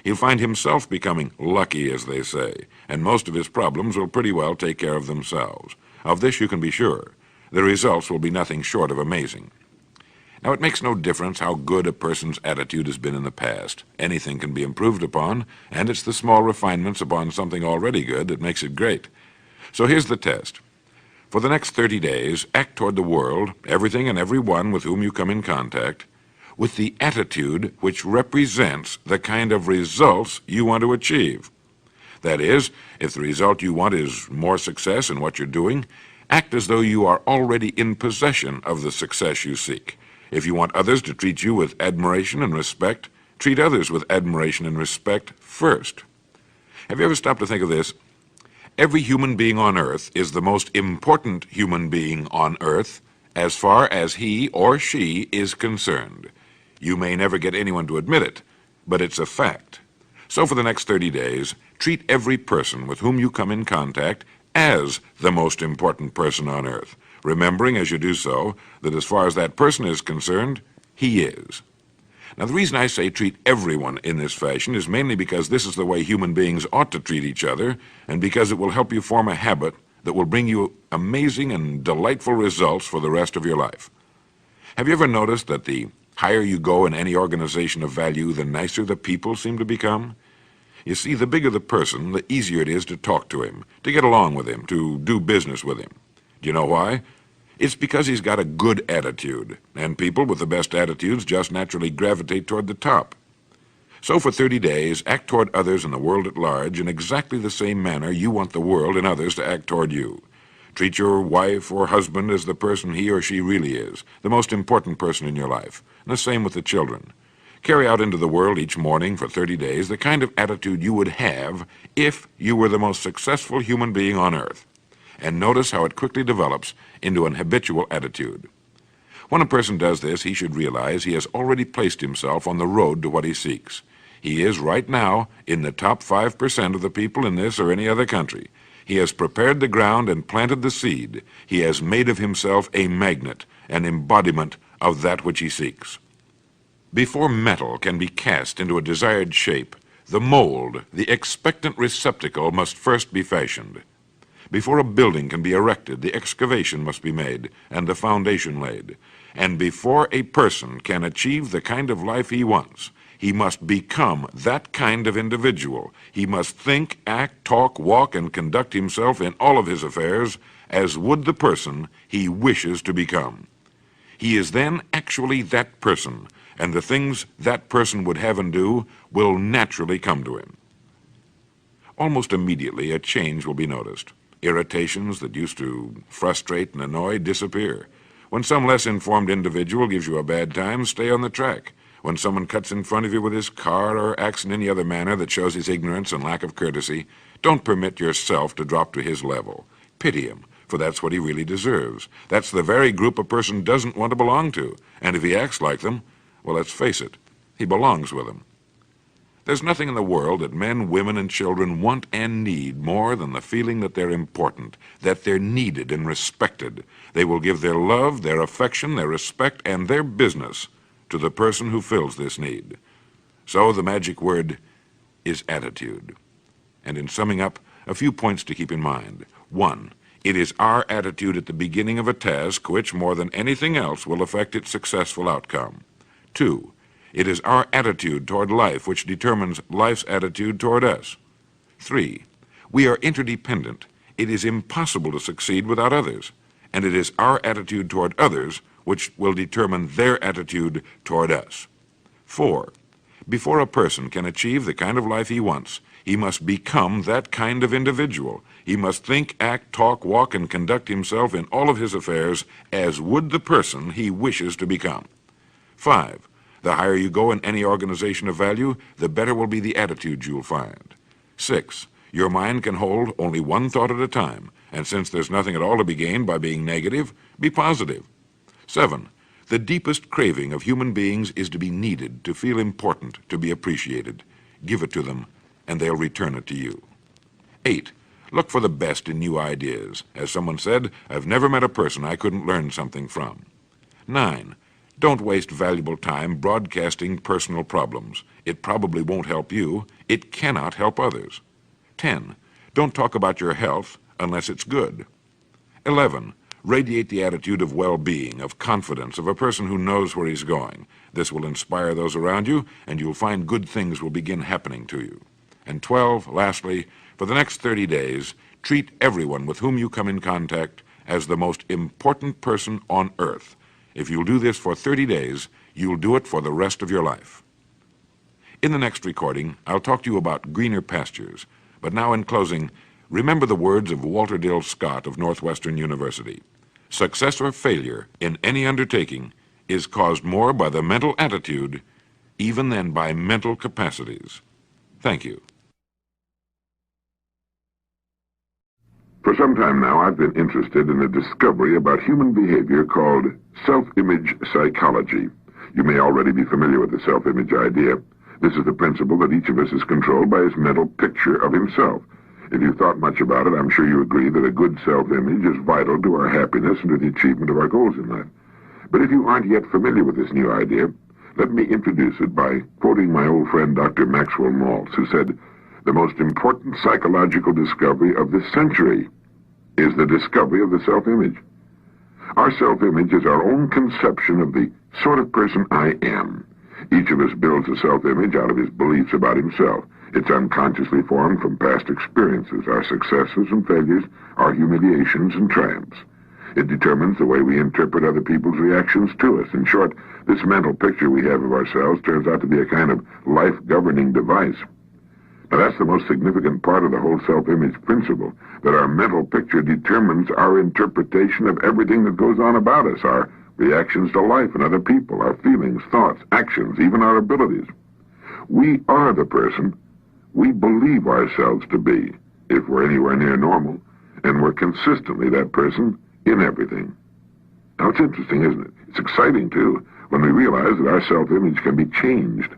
He'll find himself becoming lucky, as they say, and most of his problems will pretty well take care of themselves. Of this you can be sure. The results will be nothing short of amazing. Now, it makes no difference how good a person's attitude has been in the past. Anything can be improved upon, and it's the small refinements upon something already good that makes it great. So here's the test. For the next 30 days, act toward the world, everything and everyone with whom you come in contact, with the attitude which represents the kind of results you want to achieve. That is, if the result you want is more success in what you're doing, act as though you are already in possession of the success you seek. If you want others to treat you with admiration and respect, treat others with admiration and respect first. Have you ever stopped to think of this? Every human being on earth is the most important human being on earth as far as he or she is concerned. You may never get anyone to admit it, but it's a fact. So for the next 30 days, treat every person with whom you come in contact as the most important person on earth, remembering as you do so that as far as that person is concerned, he is. Now, the reason I say treat everyone in this fashion is mainly because this is the way human beings ought to treat each other, and because it will help you form a habit that will bring you amazing and delightful results for the rest of your life. Have you ever noticed that the higher you go in any organization of value, the nicer the people seem to become? You see, the bigger the person, the easier it is to talk to him, to get along with him, to do business with him. Do you know why? It's because he's got a good attitude, and people with the best attitudes just naturally gravitate toward the top. So for 30 days, act toward others and the world at large in exactly the same manner you want the world and others to act toward you. Treat your wife or husband as the person he or she really is, the most important person in your life, and the same with the children. Carry out into the world each morning for 30 days the kind of attitude you would have if you were the most successful human being on earth. And notice how it quickly develops into an habitual attitude. When a person does this, he should realize he has already placed himself on the road to what he seeks. He is right now in the top 5% of the people in this or any other country. He has prepared the ground and planted the seed. He has made of himself a magnet, an embodiment of that which he seeks. Before metal can be cast into a desired shape, the mold, the expectant receptacle, must first be fashioned. Before a building can be erected, the excavation must be made and the foundation laid. And before a person can achieve the kind of life he wants, he must become that kind of individual. He must think, act, talk, walk, and conduct himself in all of his affairs as would the person he wishes to become. He is then actually that person, and the things that person would have and do will naturally come to him. Almost immediately, a change will be noticed. Irritations that used to frustrate and annoy disappear. When some less informed individual gives you a bad time, stay on the track. When someone cuts in front of you with his car or acts in any other manner that shows his ignorance and lack of courtesy, don't permit yourself to drop to his level. Pity him, for that's what he really deserves. That's the very group a person doesn't want to belong to, and if he acts like them, well, let's face it, he belongs with them. There's nothing in the world that men, women, and children want and need more than the feeling that they're important, that they're needed and respected. They will give their love, their affection, their respect, and their business to the person who fills this need. So the magic word is attitude. And in summing up, a few points to keep in mind. 1, it is our attitude at the beginning of a task which, more than anything else, will affect its successful outcome. 2, it is our attitude toward life which determines life's attitude toward us. 3, we are interdependent. It is impossible to succeed without others, and it is our attitude toward others which will determine their attitude toward us. 4, before a person can achieve the kind of life he wants, he must become that kind of individual. He must think, act, talk, walk, and conduct himself in all of his affairs as would the person he wishes to become. 5, the higher you go in any organization of value, the better will be the attitude you'll find. 6, your mind can hold only one thought at a time, and since there's nothing at all to be gained by being negative, be positive. 7, the deepest craving of human beings is to be needed, to feel important, to be appreciated. Give it to them, and they'll return it to you. 8, look for the best in new ideas. As someone said, I've never met a person I couldn't learn something from. 9, don't waste valuable time broadcasting personal problems. It probably won't help you. It cannot help others. 10, don't talk about your health unless it's good. 11, radiate the attitude of well-being, of confidence, of a person who knows where he's going. This will inspire those around you, and you'll find good things will begin happening to you. And 12, lastly, for the next 30 days, treat everyone with whom you come in contact as the most important person on earth. If you'll do this for 30 days, you'll do it for the rest of your life. In the next recording, I'll talk to you about greener pastures. But now, in closing, remember the words of Walter Dill Scott of Northwestern University. Success or failure in any undertaking is caused more by the mental attitude even than by mental capacities. Thank you.
For some time now, I've been interested in a discovery about human behavior called self-image psychology. You may already be familiar with the self-image idea. This is the principle that each of us is controlled by his mental picture of himself. If you've thought much about it, I'm sure you agree that a good self-image is vital to our happiness and to the achievement of our goals in life. But if you aren't yet familiar with this new idea, let me introduce it by quoting my old friend Dr. Maxwell Maltz, who said, "The most important psychological discovery of this century is the discovery of the self-image." Our self-image is our own conception of the sort of person I am. Each of us builds a self-image out of his beliefs about himself. It's unconsciously formed from past experiences, our successes and failures, our humiliations and triumphs. It determines the way we interpret other people's reactions to us. In short, this mental picture we have of ourselves turns out to be a kind of life-governing device. Now, that's the most significant part of the whole self-image principle, that our mental picture determines our interpretation of everything that goes on about us, our reactions to life and other people, our feelings, thoughts, actions, even our abilities. We are the person we believe ourselves to be, if we're anywhere near normal, and we're consistently that person in everything. Now, it's interesting, isn't it? It's exciting, too, when we realize that our self-image can be changed.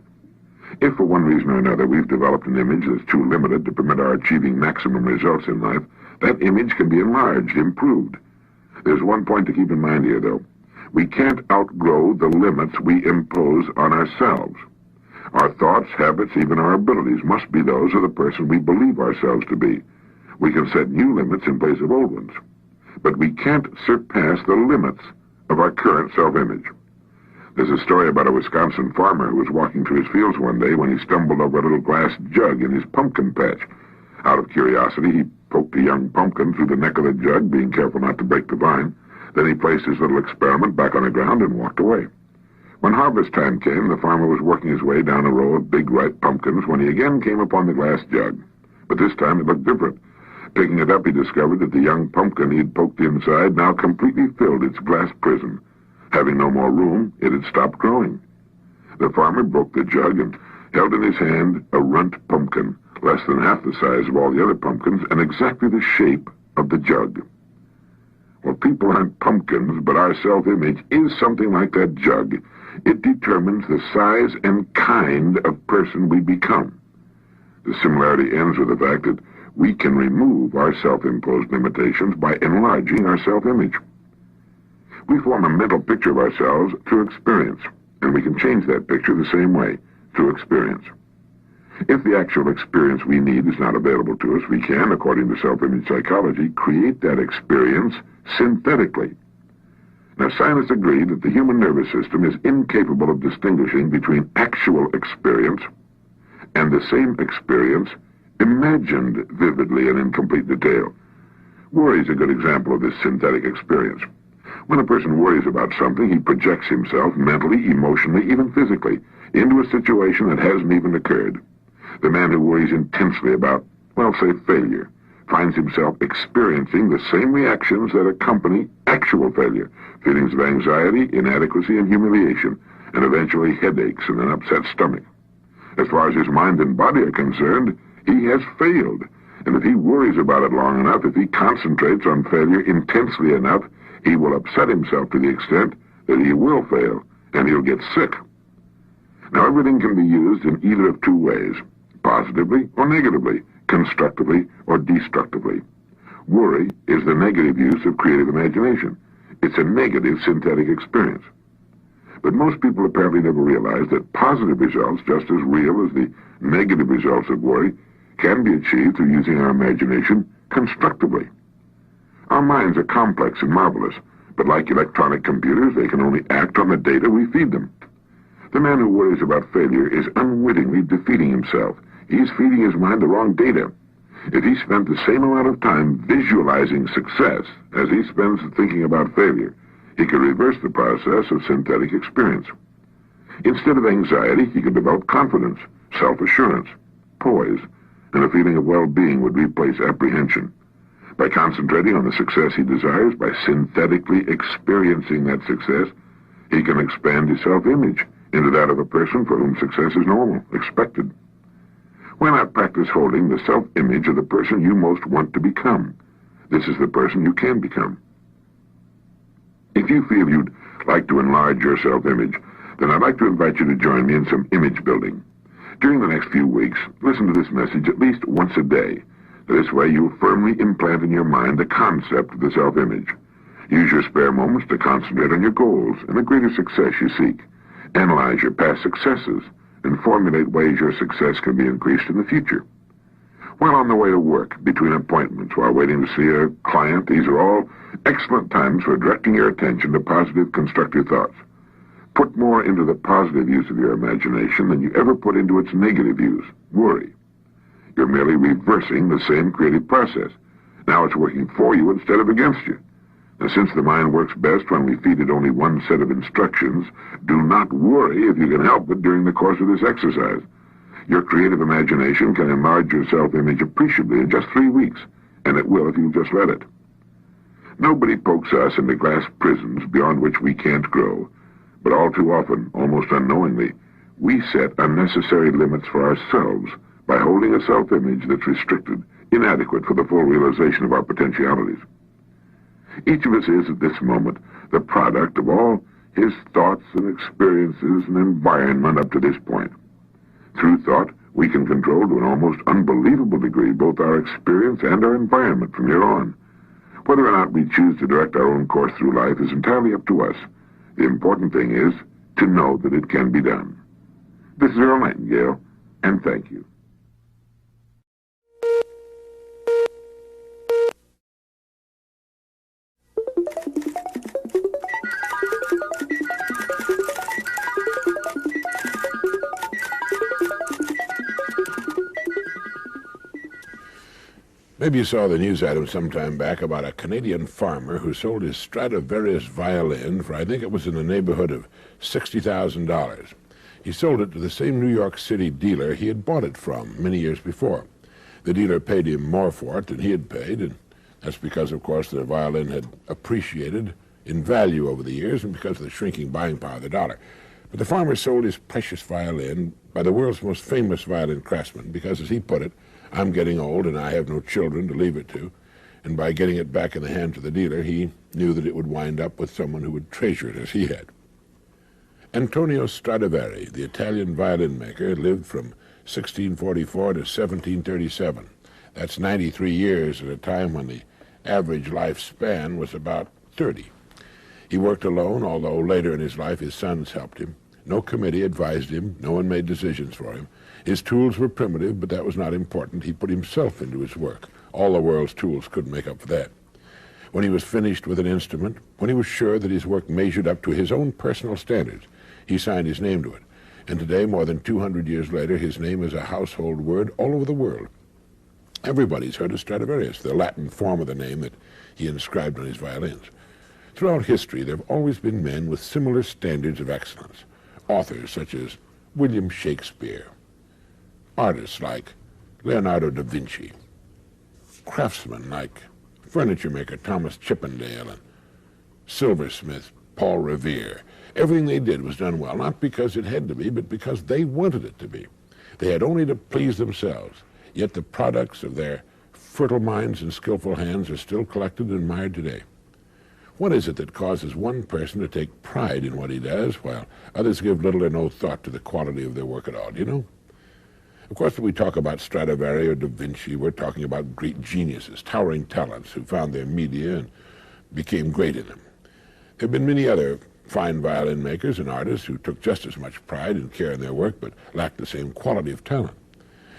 If for one reason or another we've developed an image that's too limited to permit our achieving maximum results in life, that image can be enlarged, improved. There's one point to keep in mind here, though. We can't outgrow the limits we impose on ourselves. Our thoughts, habits, even our abilities must be those of the person we believe ourselves to be. We can set new limits in place of old ones, but we can't surpass the limits of our current self-image. There's a story about a Wisconsin farmer who was walking through his fields one day when he stumbled over a little glass jug in his pumpkin patch. Out of curiosity, he poked a young pumpkin through the neck of the jug, being careful not to break the vine. Then he placed his little experiment back on the ground and walked away. When harvest time came, the farmer was working his way down a row of big ripe pumpkins when he again came upon the glass jug. But this time it looked different. Picking it up, he discovered that the young pumpkin he had poked inside now completely filled its glass prison. Having no more room, it had stopped growing. The farmer broke the jug and held in his hand a runt pumpkin, less than half the size of all the other pumpkins and exactly the shape of the jug. Well, people aren't pumpkins, but our self-image is something like that jug. It determines the size and kind of person we become. The similarity ends with the fact that we can remove our self-imposed limitations by enlarging our self-image. We form a mental picture of ourselves through experience, and we can change that picture the same way, through experience. If the actual experience we need is not available to us, we can, according to self-image psychology, create that experience synthetically. Now, scientists agree that the human nervous system is incapable of distinguishing between actual experience and the same experience imagined vividly and in complete detail. Worry is a good example of this synthetic experience. When a person worries about something, he projects himself mentally, emotionally, even physically, into a situation that hasn't even occurred. The man who worries intensely about, well, say, failure, finds himself experiencing the same reactions that accompany actual failure, feelings of anxiety, inadequacy, and humiliation, and eventually headaches and an upset stomach. As far as his mind and body are concerned, he has failed, and if he worries about it long enough, if he concentrates on failure intensely enough, he will upset himself to the extent that he will fail, and he'll get sick. Now, everything can be used in either of two ways, positively or negatively, constructively or destructively. Worry is the negative use of creative imagination. It's a negative synthetic experience. But most people apparently never realize that positive results, just as real as the negative results of worry, can be achieved through using our imagination constructively. Our minds are complex and marvelous, but like electronic computers, they can only act on the data we feed them. The man who worries about failure is unwittingly defeating himself. He's feeding his mind the wrong data. If he spent the same amount of time visualizing success as he spends thinking about failure, he could reverse the process of synthetic experience. Instead of anxiety, he could develop confidence, self-assurance, poise, and a feeling of well-being would replace apprehension. By concentrating on the success he desires, by synthetically experiencing that success, he can expand his self-image into that of a person for whom success is normal, expected. Why not practice holding the self-image of the person you most want to become? This is the person you can become. If you feel you'd like to enlarge your self-image, then I'd like to invite you to join me in some image building. During the next few weeks, listen to this message at least once a day. This way you'll firmly implant in your mind the concept of the self-image. Use your spare moments to concentrate on your goals and the greater success you seek. Analyze your past successes and formulate ways your success can be increased in the future. While on the way to work, between appointments, while waiting to see a client, these are all excellent times for directing your attention to positive, constructive thoughts. Put more into the positive use of your imagination than you ever put into its negative use, worry. You're merely reversing the same creative process. Now it's working for you instead of against you. Now, since the mind works best when we feed it only one set of instructions, do not worry if you can help it during the course of this exercise. Your creative imagination can enlarge your self-image appreciably in just 3 weeks, and it will if you just let it. Nobody pokes us into glass prisons beyond which we can't grow, but all too often, almost unknowingly, we set unnecessary limits for ourselves by holding a self-image that's restricted, inadequate for the full realization of our potentialities. Each of us is, at this moment, the product of all his thoughts and experiences and environment up to this point. Through thought, we can control to an almost unbelievable degree both our experience and our environment from here on. Whether or not we choose to direct our own course through life is entirely up to us. The important thing is to know that it can be done. This is Earl Nightingale, and thank you.
Maybe you saw the news item some time back about a Canadian farmer who sold his Stradivarius violin for, I think it was in the neighborhood of $60,000. He sold it to the same New York City dealer he had bought it from many years before. The dealer paid him more for it than he had paid, and that's because, of course, the violin had appreciated in value over the years and because of the shrinking buying power of the dollar. But the farmer sold his precious violin by the world's most famous violin craftsman because, as he put it, I'm getting old and I have no children to leave it to. And by getting it back in the hands of the dealer, he knew that it would wind up with someone who would treasure it as he had. Antonio Stradivari, the Italian violin maker, lived from 1644 to 1737. That's 93 years at a time when the average lifespan was about 30. He worked alone, although later in his life his sons helped him. No committee advised him. No one made decisions for him. His tools were primitive, but that was not important. He put himself into his work. All the world's tools couldn't make up for that. When he was finished with an instrument, when he was sure that his work measured up to his own personal standards, he signed his name to it. And today, more than 200 years later, his name is a household word all over the world. Everybody's heard of Stradivarius, the Latin form of the name that he inscribed on his violins. Throughout history, there have always been men with similar standards of excellence. Authors such as William Shakespeare, artists like Leonardo da Vinci, craftsmen like furniture maker Thomas Chippendale and silversmith Paul Revere. Everything they did was done well, not because it had to be, but because they wanted it to be. They had only to please themselves, yet the products of their fertile minds and skillful hands are still collected and admired today. What is it that causes one person to take pride in what he does, while others give little or no thought to the quality of their work at all, do you know? Of course, when we talk about Stradivari or Da Vinci, we're talking about great geniuses, towering talents who found their media and became great in them. There have been many other fine violin makers and artists who took just as much pride and care in their work, but lacked the same quality of talent.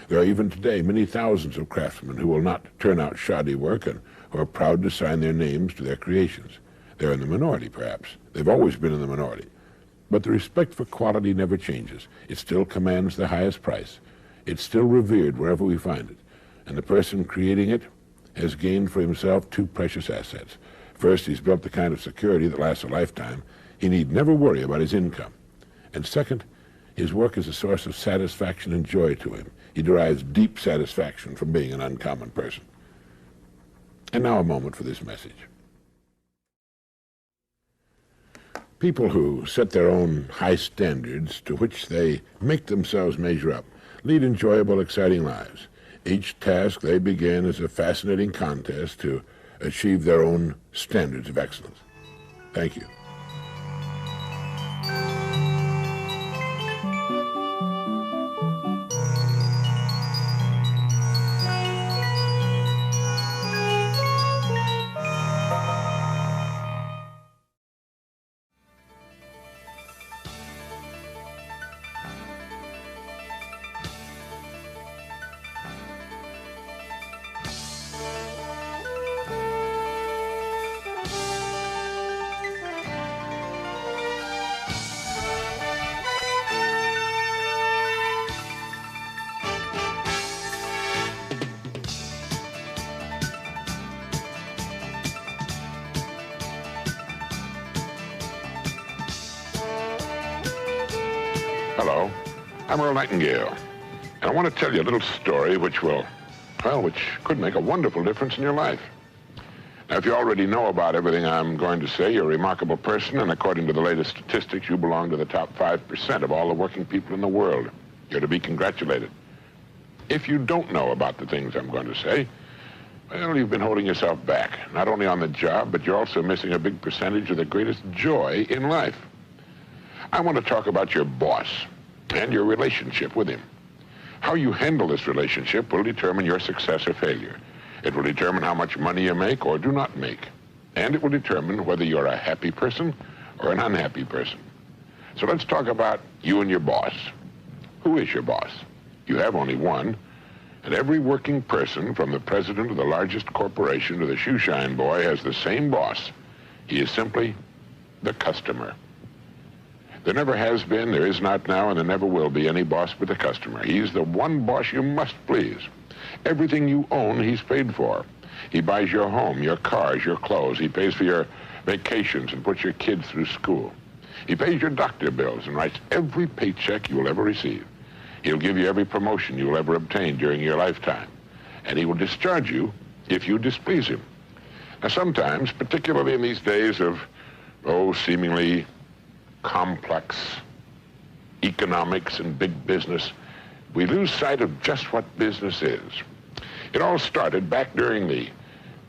There are even today many thousands of craftsmen who will not turn out shoddy work and who are proud to sign their names to their creations. They're in the minority, perhaps. They've always been in the minority. But the respect for quality never changes. It still commands the highest price. It's still revered wherever we find it. And the person creating it has gained for himself two precious assets. First, he's built the kind of security that lasts a lifetime. He need never worry about his income. And second, his work is a source of satisfaction and joy to him. He derives deep satisfaction from being an uncommon person. And now a moment for this message. People who set their own high standards to which they make themselves measure up lead enjoyable, exciting lives. Each task they begin is a fascinating contest to achieve their own standards of excellence. Thank you.
Hello, I'm Earl Nightingale, and I want to tell you a little story which could make a wonderful difference in your life. Now, if you already know about everything I'm going to say, you're a remarkable person, and according to the latest statistics, you belong to the top 5% of all the working people in the world. You're to be congratulated. If you don't know about the things I'm going to say, well, you've been holding yourself back, not only on the job, but you're also missing a big percentage of the greatest joy in life. I want to talk about your boss and your relationship with him. How you handle this relationship will determine your success or failure. It will determine how much money you make or do not make. And it will determine whether you're a happy person or an unhappy person. So let's talk about you and your boss. Who is your boss? You have only one. And every working person, from the president of the largest corporation to the shoeshine boy, has the same boss. He is simply the customer. There never has been, there is not now, and there never will be any boss but the customer. He's the one boss you must please. Everything you own, he's paid for. He buys your home, your cars, your clothes. He pays for your vacations and puts your kids through school. He pays your doctor bills and writes every paycheck you will ever receive. He'll give you every promotion you will ever obtain during your lifetime. And he will discharge you if you displease him. Now, sometimes, particularly in these days of, seemingly complex economics and big business, we lose sight of just what business is. It all started back during the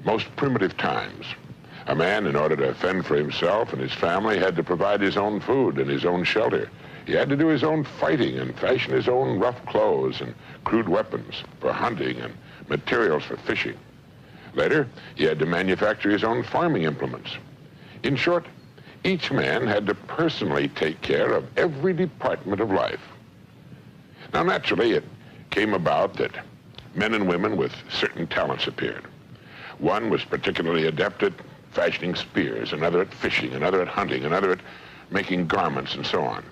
most primitive times. A man, in order to fend for himself and his family, had to provide his own food and his own shelter. He had to do his own fighting and fashion his own rough clothes and crude weapons for hunting and materials for fishing. Later, he had to manufacture his own farming implements. In short, each man had to personally take care of every department of life. Now, naturally, it came about that men and women with certain talents appeared. One was particularly adept at fashioning spears, another at fishing, another at hunting, another at making garments, and so on.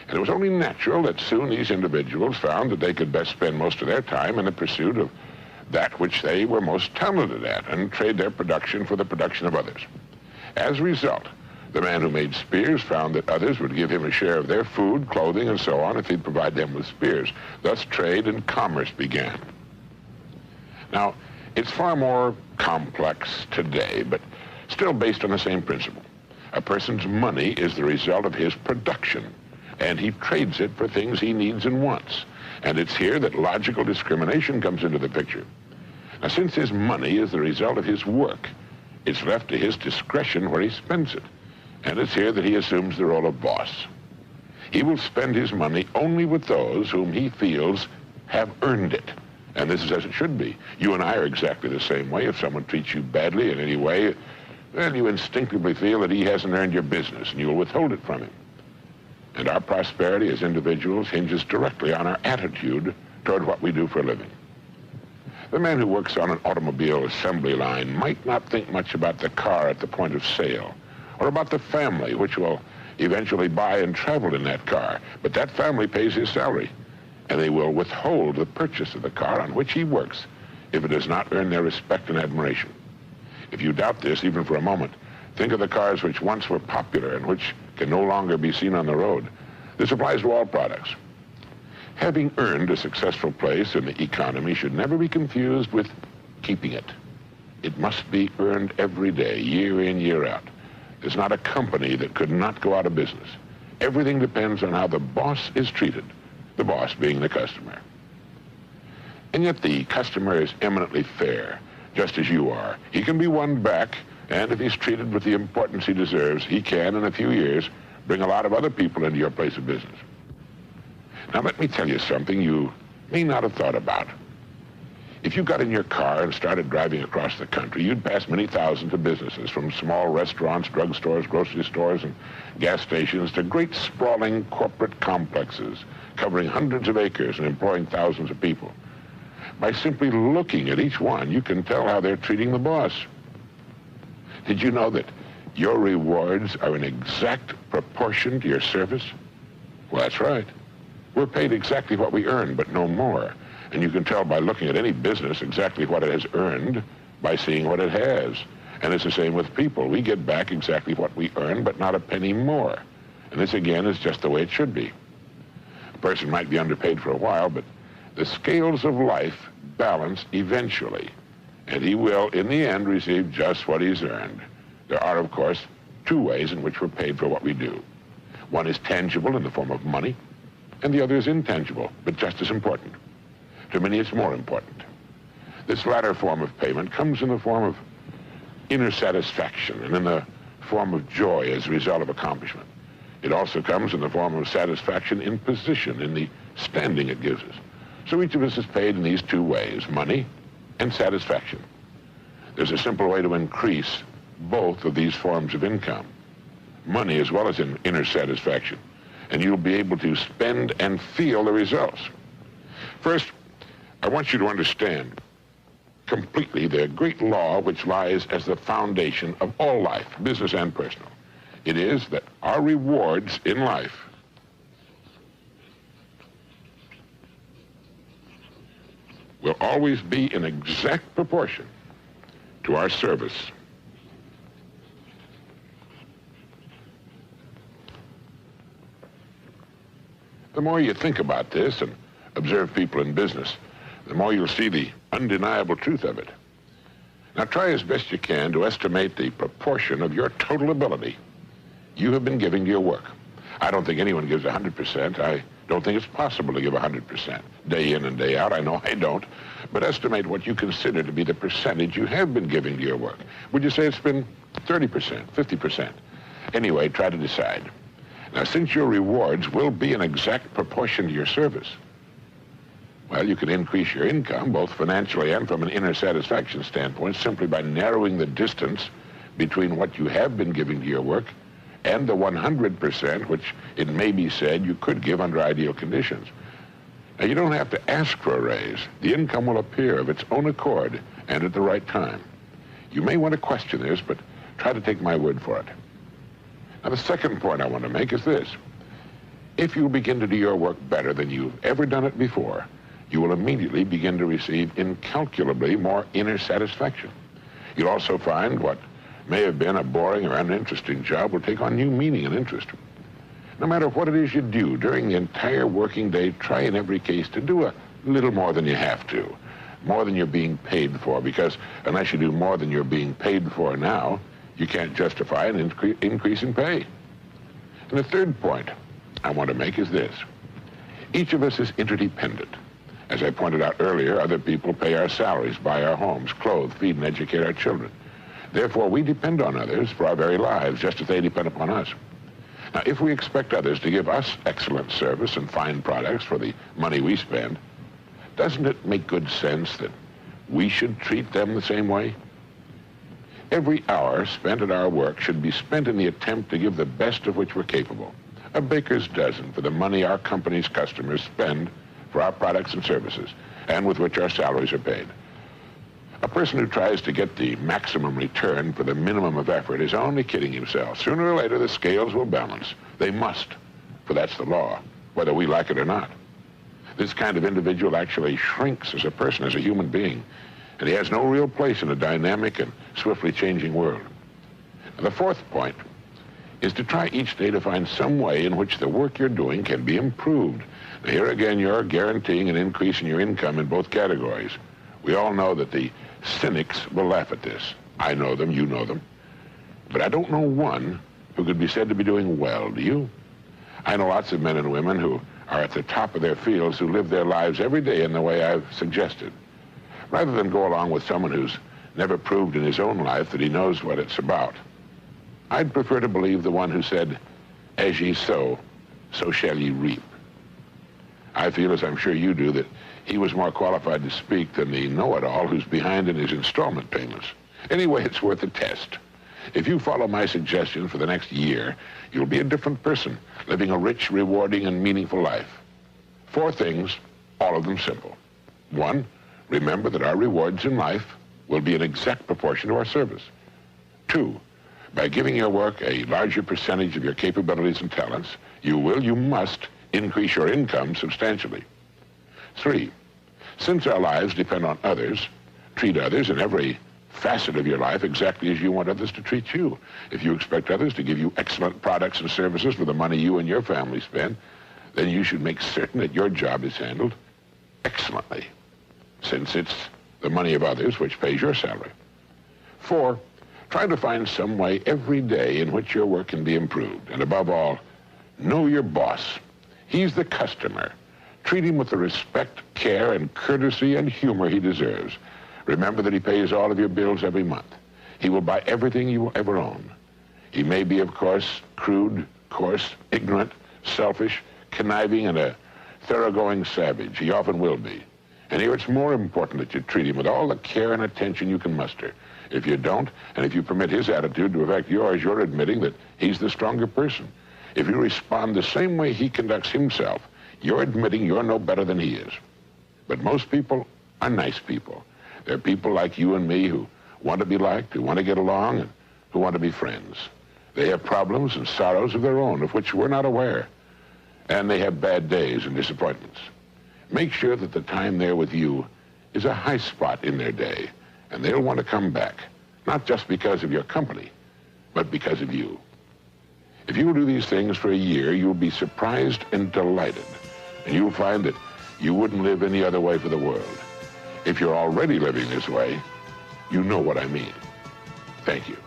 And it was only natural that soon these individuals found that they could best spend most of their time in the pursuit of that which they were most talented at and trade their production for the production of others. As a result, the man who made spears found that others would give him a share of their food, clothing, and so on if he'd provide them with spears. Thus, trade and commerce began. Now, it's far more complex today, but still based on the same principle. A person's money is the result of his production, and he trades it for things he needs and wants. And it's here that logical discrimination comes into the picture. Now, since his money is the result of his work, it's left to his discretion where he spends it. And it's here that he assumes the role of boss. He will spend his money only with those whom he feels have earned it. And this is as it should be. You and I are exactly the same way. If someone treats you badly in any way, well, you instinctively feel that he hasn't earned your business, and you'll withhold it from him. And our prosperity as individuals hinges directly on our attitude toward what we do for a living. The man who works on an automobile assembly line might not think much about the car at the point of sale, or about the family which will eventually buy and travel in that car. But that family pays his salary, and they will withhold the purchase of the car on which he works if it does not earn their respect and admiration. If you doubt this, even for a moment, think of the cars which once were popular and which can no longer be seen on the road. This applies to all products. Having earned a successful place in the economy should never be confused with keeping it. It must be earned every day, year in, year out. There's not a company that could not go out of business. Everything depends on how the boss is treated, the boss being the customer. And yet the customer is eminently fair, just as you are. He can be won back, and if he's treated with the importance he deserves, he can, in a few years, bring a lot of other people into your place of business. Now, let me tell you something you may not have thought about. If you got in your car and started driving across the country, you'd pass many thousands of businesses, from small restaurants, drugstores, grocery stores, and gas stations to great sprawling corporate complexes covering hundreds of acres and employing thousands of people. By simply looking at each one, you can tell how they're treating the boss. Did you know that your rewards are in exact proportion to your service? Well, that's right. We're paid exactly what we earn, but no more. And you can tell by looking at any business exactly what it has earned by seeing what it has. And it's the same with people. We get back exactly what we earn, but not a penny more. And this, again, is just the way it should be. A person might be underpaid for a while, but the scales of life balance eventually. And he will, in the end, receive just what he's earned. There are, of course, two ways in which we're paid for what we do. One is tangible in the form of money, and the other is intangible, but just as important. To many, it's more important. This latter form of payment comes in the form of inner satisfaction and in the form of joy as a result of accomplishment. It also comes in the form of satisfaction in position, in the standing it gives us. So each of us is paid in these two ways, money and satisfaction. There's a simple way to increase both of these forms of income, money as well as in inner satisfaction, and you'll be able to spend and feel the results. First, I want you to understand completely the great law which lies as the foundation of all life, business and personal. It is that our rewards in life will always be in exact proportion to our service. The more you think about this and observe people in business, the more you'll see the undeniable truth of it. Now try as best you can to estimate the proportion of your total ability you have been giving to your work. I don't think anyone gives 100%. I don't think it's possible to give 100%, day in and day out. I know I don't. But estimate what you consider to be the percentage you have been giving to your work. Would you say it's been 30%, 50%? Anyway, try to decide. Now, since your rewards will be in exact proportion to your service, well, you can increase your income, both financially and from an inner satisfaction standpoint, simply by narrowing the distance between what you have been giving to your work and the 100%, which it may be said you could give under ideal conditions. Now, you don't have to ask for a raise. The income will appear of its own accord and at the right time. You may want to question this, but try to take my word for it. Now, the second point I want to make is this. If you begin to do your work better than you've ever done it before, you will immediately begin to receive incalculably more inner satisfaction. You'll also find what may have been a boring or uninteresting job will take on new meaning and interest. No matter what it is you do during the entire working day, try in every case to do a little more than you have to, more than you're being paid for, because unless you do more than you're being paid for now, you can't justify an increase in pay. And the third point I want to make is this. Each of us is interdependent. As I pointed out earlier, other people pay our salaries, buy our homes, clothe, feed, and educate our children. Therefore, we depend on others for our very lives, just as they depend upon us. Now, if we expect others to give us excellent service and fine products for the money we spend, doesn't it make good sense that we should treat them the same way? Every hour spent at our work should be spent in the attempt to give the best of which we're capable. A baker's dozen for the money our company's customers spend for our products and services, and with which our salaries are paid. A person who tries to get the maximum return for the minimum of effort is only kidding himself. Sooner or later, the scales will balance. They must, for that's the law, whether we like it or not. This kind of individual actually shrinks as a person, as a human being, and he has no real place in a dynamic and swiftly changing world. And the fourth point is to try each day to find some way in which the work you're doing can be improved. Now, here again, you're guaranteeing an increase in your income in both categories. We all know that the cynics will laugh at this. I know them, you know them. But I don't know one who could be said to be doing well, do you? I know lots of men and women who are at the top of their fields who live their lives every day in the way I've suggested. Rather than go along with someone who's never proved in his own life that he knows what it's about, I'd prefer to believe the one who said, "As ye sow, so shall ye reap." I feel, as I'm sure you do, that he was more qualified to speak than the know-it-all who's behind in his installment payments. Anyway, it's worth a test. If you follow my suggestions for the next year, you'll be a different person, living a rich, rewarding, and meaningful life. 4 things, all of them simple. 1, remember that our rewards in life will be in exact proportion to our service. 2, by giving your work a larger percentage of your capabilities and talents, you must increase your income substantially. 3, since our lives depend on others, treat others in every facet of your life exactly as you want others to treat you. If you expect others to give you excellent products and services for the money you and your family spend, then you should make certain that your job is handled excellently, since it's the money of others which pays your salary. 4, try to find some way every day in which your work can be improved. And above all, know your boss. He's the customer. Treat him with the respect, care, and courtesy and humor he deserves. Remember that he pays all of your bills every month. He will buy everything you will ever own. He may be, of course, crude, coarse, ignorant, selfish, conniving, and a thoroughgoing savage. He often will be. And here it's more important that you treat him with all the care and attention you can muster. If you don't, and if you permit his attitude to affect yours, you're admitting that he's the stronger person. If you respond the same way he conducts himself, you're admitting you're no better than he is. But most people are nice people. They're people like you and me who want to be liked, who want to get along, and who want to be friends. They have problems and sorrows of their own, of which we're not aware. And they have bad days and disappointments. Make sure that the time they're with you is a high spot in their day, and they'll want to come back, not just because of your company, but because of you. If you will do these things for a year, you'll be surprised and delighted, and you'll find that you wouldn't live any other way for the world. If you're already living this way, you know what I mean. Thank you.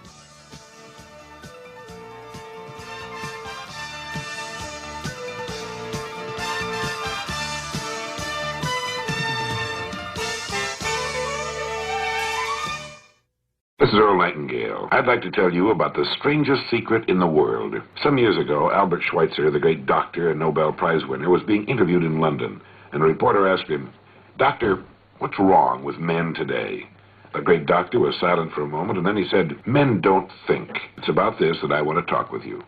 This is Earl Nightingale. I'd like to tell you about the strangest secret in the world. Some years ago, Albert Schweitzer, the great doctor and Nobel Prize winner, was being interviewed in London, and a reporter asked him, "Doctor, what's wrong with men today?" The great doctor was silent for a moment, and then he said, "Men don't think. It's about this that I want to talk with you.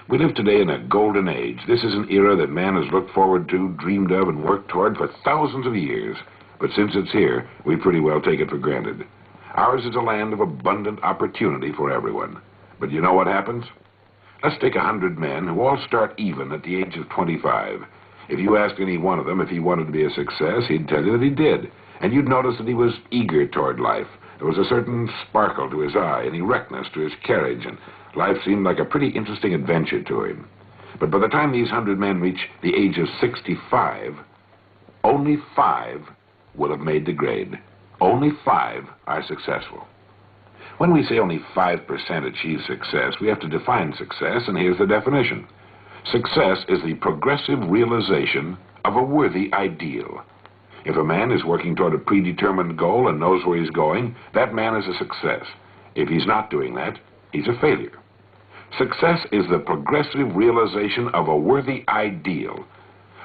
We live today in a golden age. This is an era that man has looked forward to, dreamed of, and worked toward for thousands of years. But since it's here, we pretty well take it for granted. Ours is a land of abundant opportunity for everyone. But you know what happens? Let's take 100 men who all start even at the age of 25. If you asked any one of them if he wanted to be a success, he'd tell you that he did. And you'd notice that he was eager toward life. There was a certain sparkle to his eye, an erectness to his carriage, and life seemed like a pretty interesting adventure to him. But by the time these 100 men reach the age of 65, only 5 will have made the grade. Only 5 are successful. When we say only 5% achieve success, we have to define success, and here's the definition. Success is the progressive realization of a worthy ideal. If a man is working toward a predetermined goal and knows where he's going, that man is a success. If he's not doing that, he's a failure. Success is the progressive realization of a worthy ideal.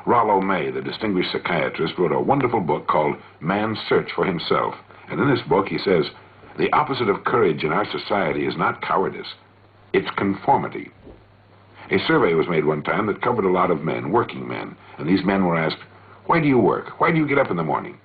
Rollo May, the distinguished psychiatrist, wrote a wonderful book called Man's Search for Himself. And in this book he says, the opposite of courage in our society is not cowardice, it's conformity. A survey was made one time that covered a lot of men, working men, and these men were asked, "Why do you work? Why do you get up in the morning?"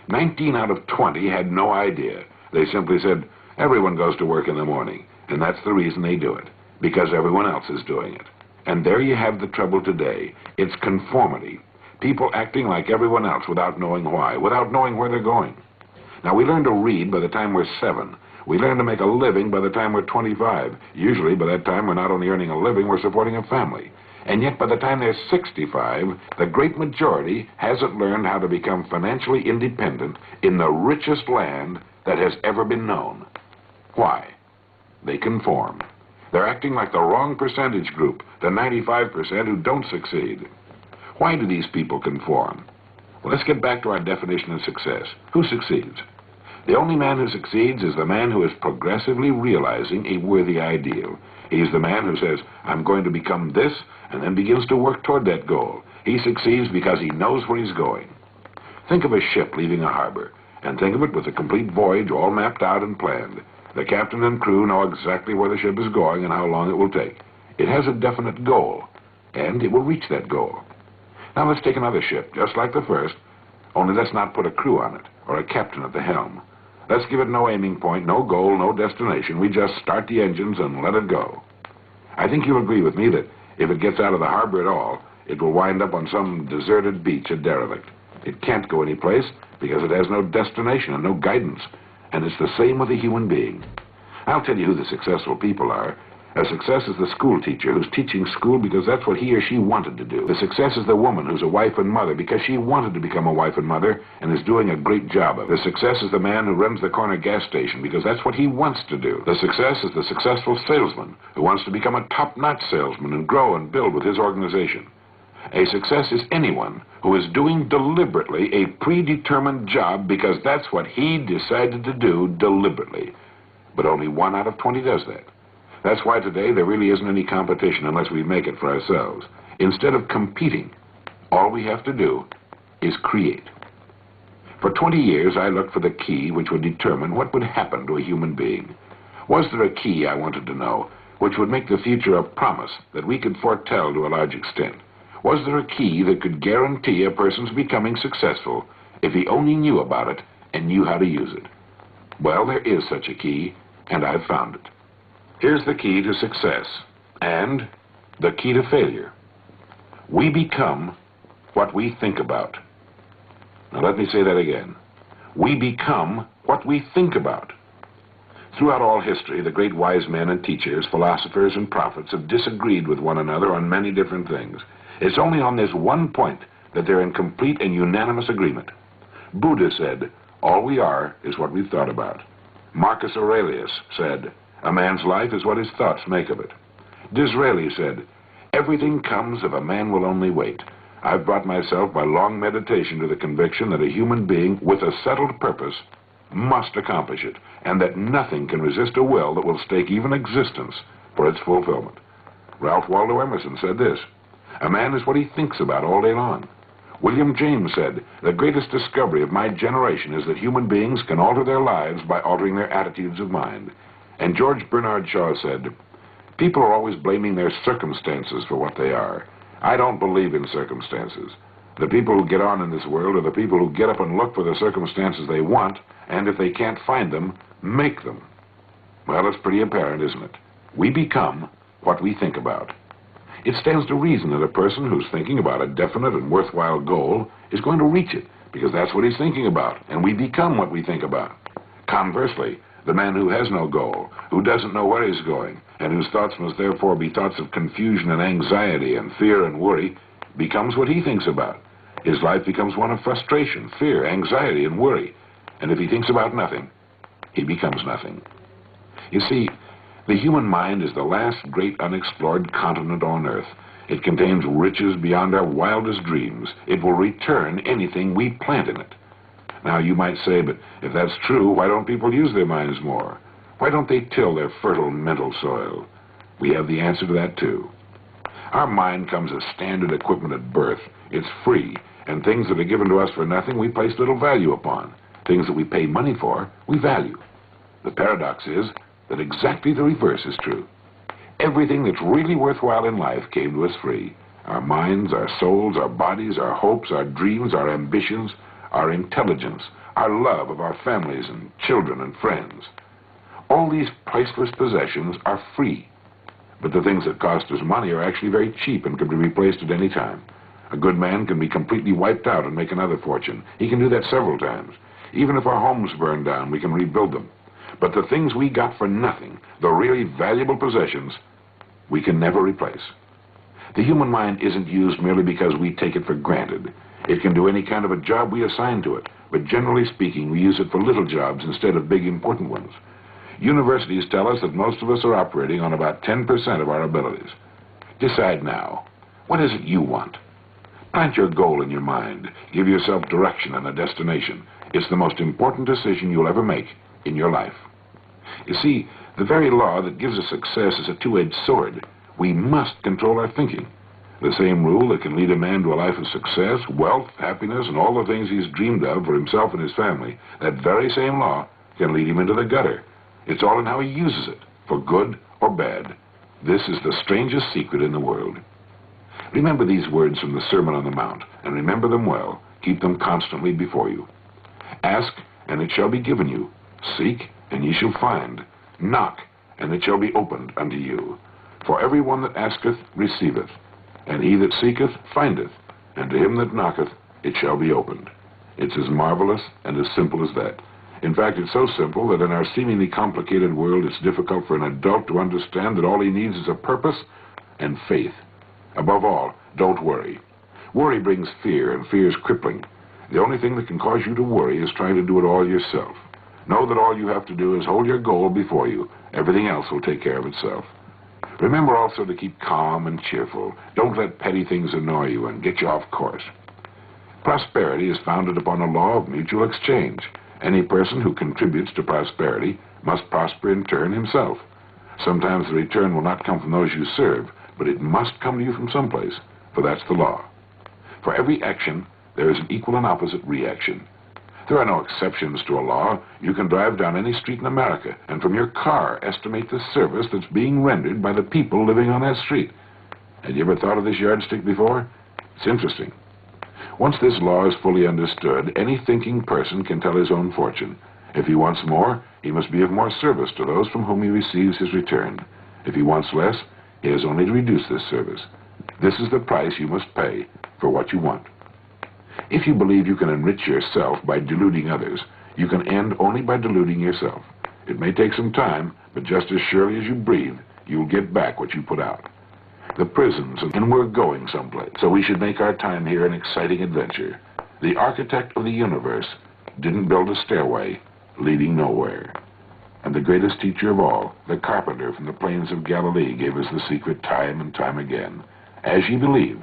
19 out of 20 had no idea. They simply said, "Everyone goes to work in the morning, and that's the reason they do it, because everyone else is doing it." And there you have the trouble today. It's conformity. People acting like everyone else without knowing why, without knowing where they're going. Now, we learn to read by the time we're 7. We learn to make a living by the time we're 25. Usually, by that time, we're not only earning a living, we're supporting a family. And yet, by the time they're 65, the great majority hasn't learned how to become financially independent in the richest land that has ever been known. Why? They conform. They're acting like the wrong percentage group, the 95% who don't succeed. Why do these people conform? Well, let's get back to our definition of success. Who succeeds? The only man who succeeds is the man who is progressively realizing a worthy ideal. He's the man who says, "I'm going to become this," and then begins to work toward that goal. He succeeds because he knows where he's going. Think of a ship leaving a harbor, and think of it with a complete voyage all mapped out and planned. The captain and crew know exactly where the ship is going and how long it will take. It has a definite goal, and it will reach that goal. Now let's take another ship, just like the first, only let's not put a crew on it, or a captain at the helm. Let's give it no aiming point, no goal, no destination. We just start the engines and let it go. I think you'll agree with me that if it gets out of the harbor at all, it will wind up on some deserted beach, a derelict. It can't go anyplace because it has no destination and no guidance. And it's the same with a human being. I'll tell you who the successful people are. A success is the school teacher who's teaching school because that's what he or she wanted to do. The success is the woman who's a wife and mother because she wanted to become a wife and mother and is doing a great job of it. The success is the man who runs the corner gas station because that's what he wants to do. The success is the successful salesman who wants to become a top-notch salesman and grow and build with his organization. A success is anyone who is doing deliberately a predetermined job because that's what he decided to do deliberately. But only 1 out of 20 does that. That's why today there really isn't any competition unless we make it for ourselves. Instead of competing, all we have to do is create. For 20 years, I looked for the key which would determine what would happen to a human being. Was there a key, I wanted to know, which would make the future a promise that we could foretell to a large extent? Was there a key that could guarantee a person's becoming successful if he only knew about it and knew how to use it? Well, there is such a key, and I've found it. Here's the key to success and the key to failure. We become what we think about. Now let me say that again. We become what we think about. Throughout all history, the great wise men and teachers, philosophers and prophets have disagreed with one another on many different things. It's only on this one point that they're in complete and unanimous agreement. Buddha said, "All we are is what we've thought about." Marcus Aurelius said, "A man's life is what his thoughts make of it." Disraeli said, "Everything comes if a man will only wait." I've brought myself by long meditation to the conviction that a human being with a settled purpose must accomplish it, and that nothing can resist a will that will stake even existence for its fulfillment. Ralph Waldo Emerson said this, "A man is what he thinks about all day long." William James said, "The greatest discovery of my generation is that human beings can alter their lives by altering their attitudes of mind." And George Bernard Shaw said, "People are always blaming their circumstances for what they are. I don't believe in circumstances. The people who get on in this world are the people who get up and look for the circumstances they want, and if they can't find them, make them." Well, it's pretty apparent, isn't it? We become what we think about. It stands to reason that a person who's thinking about a definite and worthwhile goal is going to reach it, because that's what he's thinking about, and we become what we think about. Conversely, the man who has no goal, who doesn't know where he's going, and whose thoughts must therefore be thoughts of confusion and anxiety and fear and worry, becomes what he thinks about. His life becomes one of frustration, fear, anxiety, and worry. And if he thinks about nothing, he becomes nothing. You see, the human mind is the last great unexplored continent on Earth. It contains riches beyond our wildest dreams. It will return anything we plant in it. Now, you might say, but if that's true, why don't people use their minds more? Why don't they till their fertile mental soil? We have the answer to that, too. Our mind comes as standard equipment at birth. It's free, and things that are given to us for nothing we place little value upon. Things that we pay money for, we value. The paradox is that exactly the reverse is true. Everything that's really worthwhile in life came to us free. Our minds, our souls, our bodies, our hopes, our dreams, our ambitions, our intelligence, our love of our families and children and friends. All these priceless possessions are free. But the things that cost us money are actually very cheap and can be replaced at any time. A good man can be completely wiped out and make another fortune. He can do that several times. Even if our homes burn down, we can rebuild them. But the things we got for nothing, the really valuable possessions, we can never replace. The human mind isn't used merely because we take it for granted. It can do any kind of a job we assign to it, but generally speaking, we use it for little jobs instead of big important ones. Universities tell us that most of us are operating on about 10% of our abilities. Decide now, what is it you want? Plant your goal in your mind. Give yourself direction and a destination. It's the most important decision you'll ever make in your life. You see, the very law that gives us success is a two-edged sword. We must control our thinking. The same rule that can lead a man to a life of success, wealth, happiness, and all the things he's dreamed of for himself and his family, that very same law can lead him into the gutter. It's all in how he uses it, for good or bad. This is the strangest secret in the world. Remember these words from the Sermon on the Mount, and remember them well. Keep them constantly before you. Ask, and it shall be given you. Seek, and ye shall find. Knock, and it shall be opened unto you. For every one that asketh receiveth, and he that seeketh findeth, and to him that knocketh it shall be opened. It's as marvelous and as simple as that. In fact, it's so simple that in our seemingly complicated world, it's difficult for an adult to understand that all he needs is a purpose and faith. Above all, don't worry. Worry brings fear, and fear is crippling. The only thing that can cause you to worry is trying to do it all yourself. Know that all you have to do is hold your goal before you. Everything else will take care of itself. Remember also to keep calm and cheerful. Don't let petty things annoy you and get you off course. Prosperity is founded upon a law of mutual exchange. Any person who contributes to prosperity must prosper in turn himself. Sometimes the return will not come from those you serve, but it must come to you from someplace, for that's the law. For every action, there is an equal and opposite reaction. There are no exceptions to a law. You can drive down any street in America, and from your car estimate the service that's being rendered by the people living on that street. Had you ever thought of this yardstick before? It's interesting. Once this law is fully understood, any thinking person can tell his own fortune. If he wants more, he must be of more service to those from whom he receives his return. If he wants less, he has only to reduce this service. This is the price you must pay for what you want. If you believe you can enrich yourself by deluding others, you can end only by deluding yourself. It may take some time, but just as surely as you breathe, you will get back what you put out. The prisons, and we're going someplace, so we should make our time here an exciting adventure. The architect of the universe didn't build a stairway leading nowhere. And the greatest teacher of all, the carpenter from the plains of Galilee, gave us the secret time and time again. As ye believe,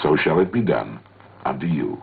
so shall it be done unto you.